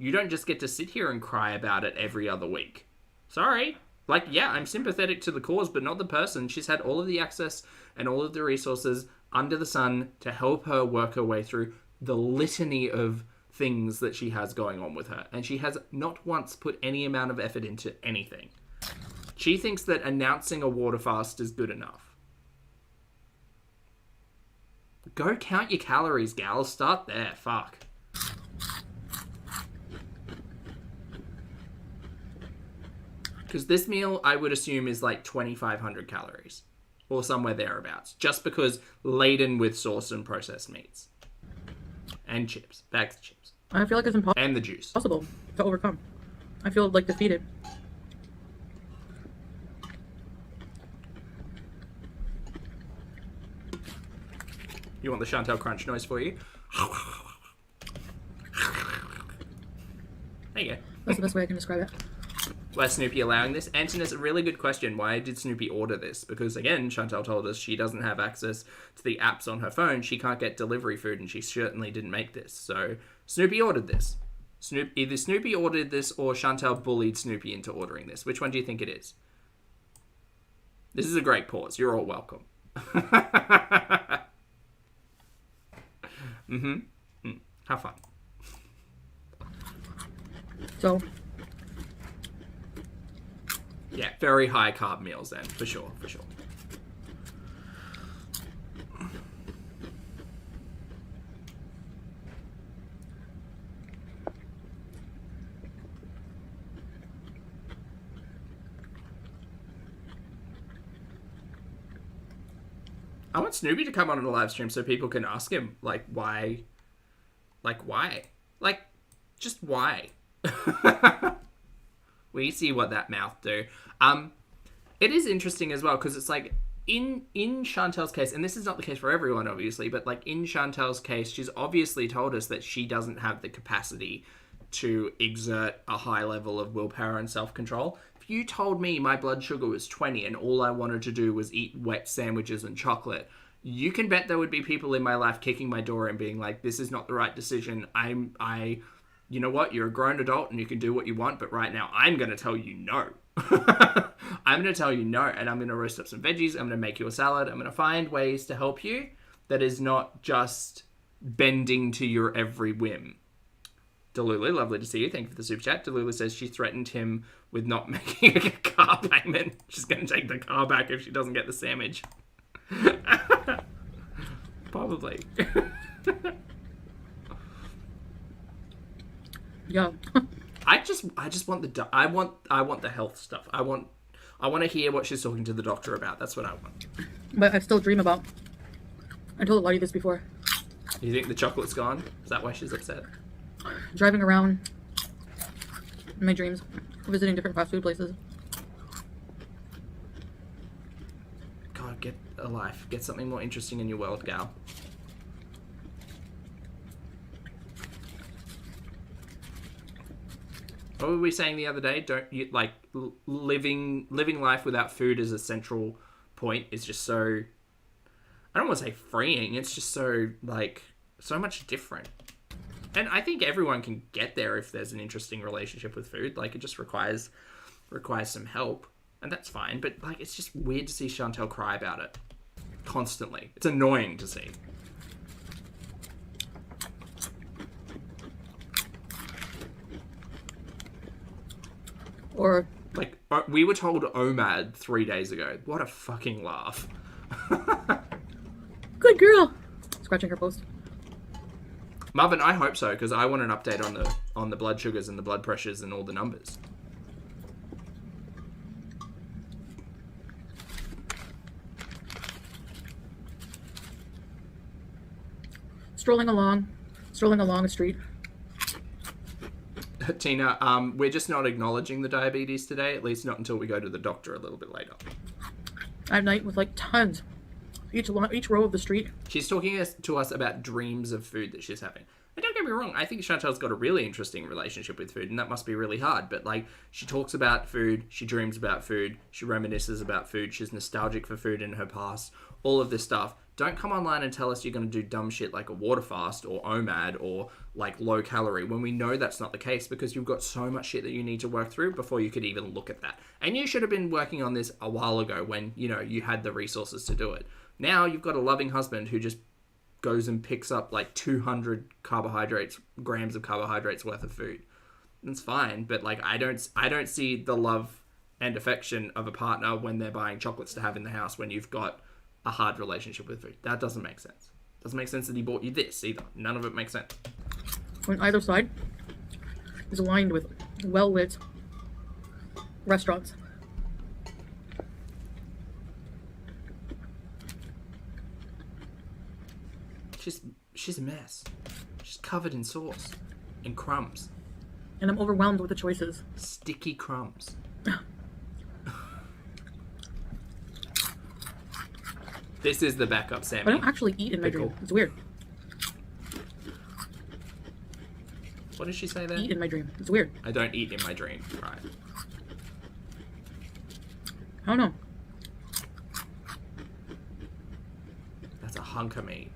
You don't just get to sit here and cry about it every other week. Sorry. Like, yeah, I'm sympathetic to the cause, but not the person. She's had all of the access and all of the resources under the sun to help her work her way through the litany of things that she has going on with her. And she has not once put any amount of effort into anything. She thinks that announcing a water fast is good enough. Go count your calories, gal. Start there. Fuck. Because this meal, I would assume, is like 2,500 calories. Or somewhere thereabouts. Just because laden with sauce and processed meats. And chips. Bags of chips. I feel like it's and the juice. impossible to overcome. I feel like defeated. You want the Chantal crunch noise for you? There you go. That's the best way I can describe it. Why is Snoopy allowing this? Anton, a really good question. Why did Snoopy order this? Because, again, Chantal told us she doesn't have access to the apps on her phone. She can't get delivery food, and she certainly didn't make this. So, Snoopy ordered this. Either Snoopy ordered this, or Chantal bullied Snoopy into ordering this. Which one do you think it is? This is a great pause. You're all welcome. Have fun. So... yeah, very high carb meals then, for sure, for sure. I want Snoopy to come on a live stream so people can ask him, like, why? Like, why? Like, just why? We see what that mouth do. It is interesting as well, because it's like, in Chantal's case, and this is not the case for everyone, obviously, but like in Chantal's case, she's obviously told us that she doesn't have the capacity to exert a high level of willpower and self-control. If you told me my blood sugar was 20 and all I wanted to do was eat wet sandwiches and chocolate, you can bet there would be people in my life kicking my door and being like, this is not the right decision. You know what? You're a grown adult and you can do what you want, but right now I'm going to tell you no. I'm going to tell you no, and I'm going to roast up some veggies. I'm going to make you a salad. I'm going to find ways to help you that is not just bending to your every whim. Delulu, lovely to see you. Thank you for the super chat. Delulu says she threatened him with not making a car payment. She's going to take the car back if she doesn't get the sandwich. Probably. Yeah. I just want the health stuff. I want to hear what she's talking to the doctor about. That's what I want. But I still dream about. I told Lottie this before. You think the chocolate's gone? Is that why she's upset? Driving around in my dreams, visiting different fast food places. God, get a life. Get something more interesting in your world, gal. What were we saying the other day? Don't you like living life without food as a central point is just so, I don't want to say freeing. It's just so like so much different. And I think everyone can get there if there's an interesting relationship with food. Like it just requires some help, and that's fine. But like it's just weird to see Chantel cry about it constantly. It's annoying to see. Or like we were told OMAD 3 days ago. What a fucking laugh. good girl. Scratching her post. Marvin, I hope so, because I want an update on the blood sugars and the blood pressures and all the numbers. Strolling along a street. Tina, we're just not acknowledging the diabetes today, at least not until we go to the doctor a little bit later. I have night with like tons. Each row of the street. She's talking to us about dreams of food that she's having. And don't get me wrong, I think Chantel's got a really interesting relationship with food, and that must be really hard. But like, she talks about food, she dreams about food, she reminisces about food, she's nostalgic for food in her past, all of this stuff. Don't come online and tell us you're going to do dumb shit like a water fast or OMAD or like low calorie when we know that's not the case, because you've got so much shit that you need to work through before you could even look at that. And you should have been working on this a while ago when, you know, you had the resources to do it. Now you've got a loving husband who just goes and picks up like 200 grams of carbohydrates worth of food. It's fine, but like I don't see the love and affection of a partner when they're buying chocolates to have in the house when you've got a hard relationship with food. That doesn't make sense. Doesn't make sense that he bought you this either. None of it makes sense. On either side is aligned with well-lit restaurants. She's a mess. She's covered in sauce and crumbs. And I'm overwhelmed with the choices. Sticky crumbs. This is the backup, Sammy. I don't actually eat in my dream. It's weird. What did she say there? Eat in my dream. It's weird. I don't eat in my dream. Right. I don't know. That's a hunk of meat.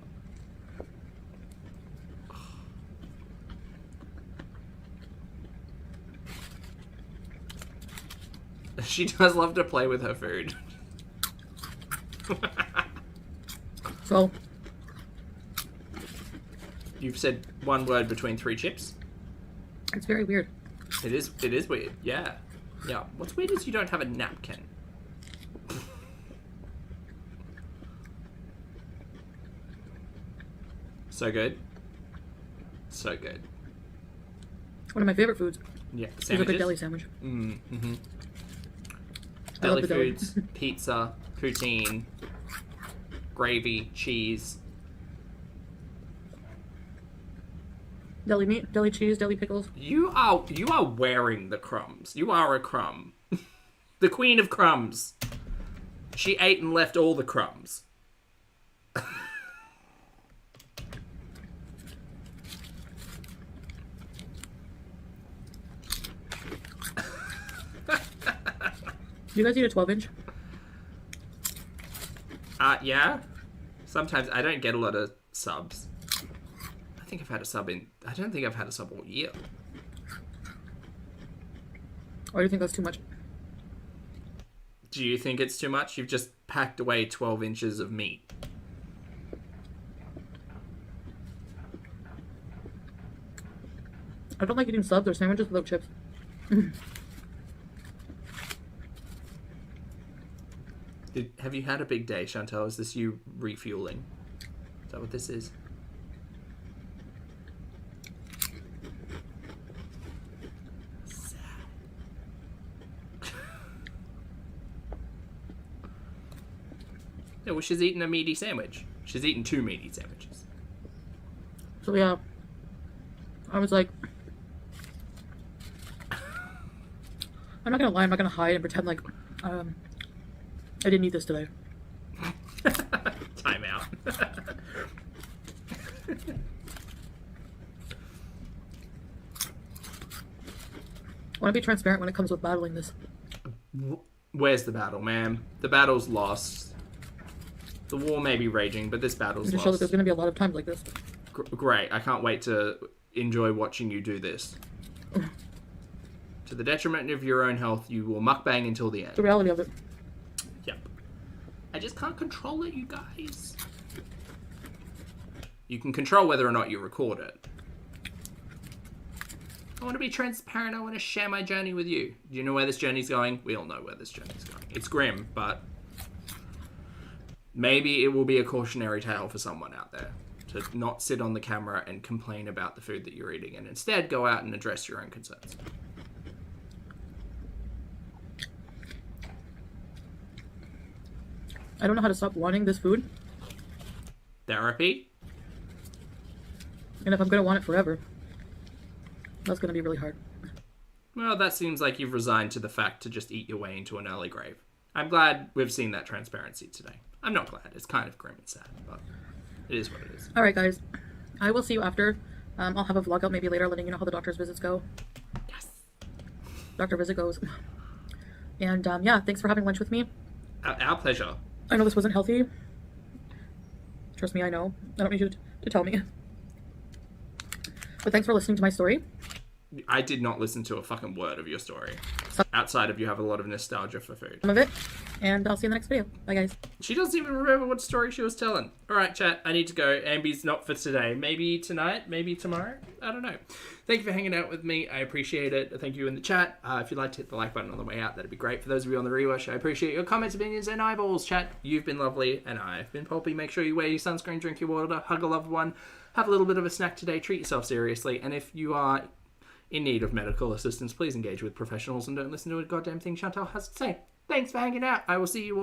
She does love to play with her food. So, you've said one word between 3 chips? It's very weird. It is weird. Yeah. Yeah. What's weird is you don't have a napkin. So good. So good. One of my favorite foods Yeah. is a Sandwiches? good deli sandwich. Mm-hmm. I love Deli the deli. foods, pizza, poutine, gravy, cheese. Deli meat, deli cheese, deli pickles. You are wearing the crumbs. You are a crumb. The queen of crumbs. She ate and left all the crumbs. Do you guys eat a 12-inch? Yeah. Sometimes I don't get a lot of subs. I don't think I've had a sub all year. Or do you think that's too much? Do you think it's too much? You've just packed away 12 inches of meat. I don't like eating subs or sandwiches without chips. Have you had a big day, Chantal? Is this you refueling? Is that what this is? Sad. Yeah, well, she's eating a meaty sandwich. She's eaten 2 meaty sandwiches. So yeah, I was like, I'm not gonna lie, I'm not gonna hide and pretend like I didn't eat this today. Time out. I want to be transparent when it comes with battling this. Where's the battle, ma'am? The battle's lost. The war may be raging, but this battle's To lost. show that there's gonna be a lot of times like this. Great. I can't wait to enjoy watching you do this. To the detriment of your own health, you will mukbang until the end. The reality of it. Yep. I just can't control it, you guys. You can control whether or not you record it. I want to be transparent. I want to share my journey with you. Do you know where this journey's going? We all know where this journey's going. It's grim, but maybe it will be a cautionary tale for someone out there to not sit on the camera and complain about the food that you're eating and instead go out and address your own concerns. I don't know how to stop wanting this food, Therapy? and if I'm gonna want it forever, that's gonna be really hard. Well, that seems like you've resigned to the fact to just eat your way into an early grave. I'm glad we've seen that transparency today. I'm not glad. It's kind of grim and sad, but it is what it is. Alright guys, I will see you after. I'll have a vlog out maybe later letting you know how the doctor's visits go. Yes. Doctor visit goes. And yeah, thanks for having lunch with me. Our pleasure. I know this wasn't healthy. Trust me, I know. I don't need you to tell me. But thanks for listening to my story. I did not listen to a fucking word of your story. Outside of you have a lot of nostalgia for food. Some of it. And I'll see you in the next video. Bye guys. She doesn't even remember what story she was telling. Alright, chat, I need to go. Ambi's not for today. Maybe tonight, maybe tomorrow. I don't know. Thank you for hanging out with me. I appreciate it. Thank you in the chat. If you'd like to hit the like button on the way out, that'd be great. For those of you on the rewatch, I appreciate your comments, opinions, and eyeballs. Chat, you've been lovely, and I've been Pulpy. Make sure you wear your sunscreen, drink your water, hug a loved one, have a little bit of a snack today, treat yourself seriously, and if you are in need of medical assistance, please engage with professionals and don't listen to a goddamn thing Chantal has to say. Thanks for hanging out. I will see you all.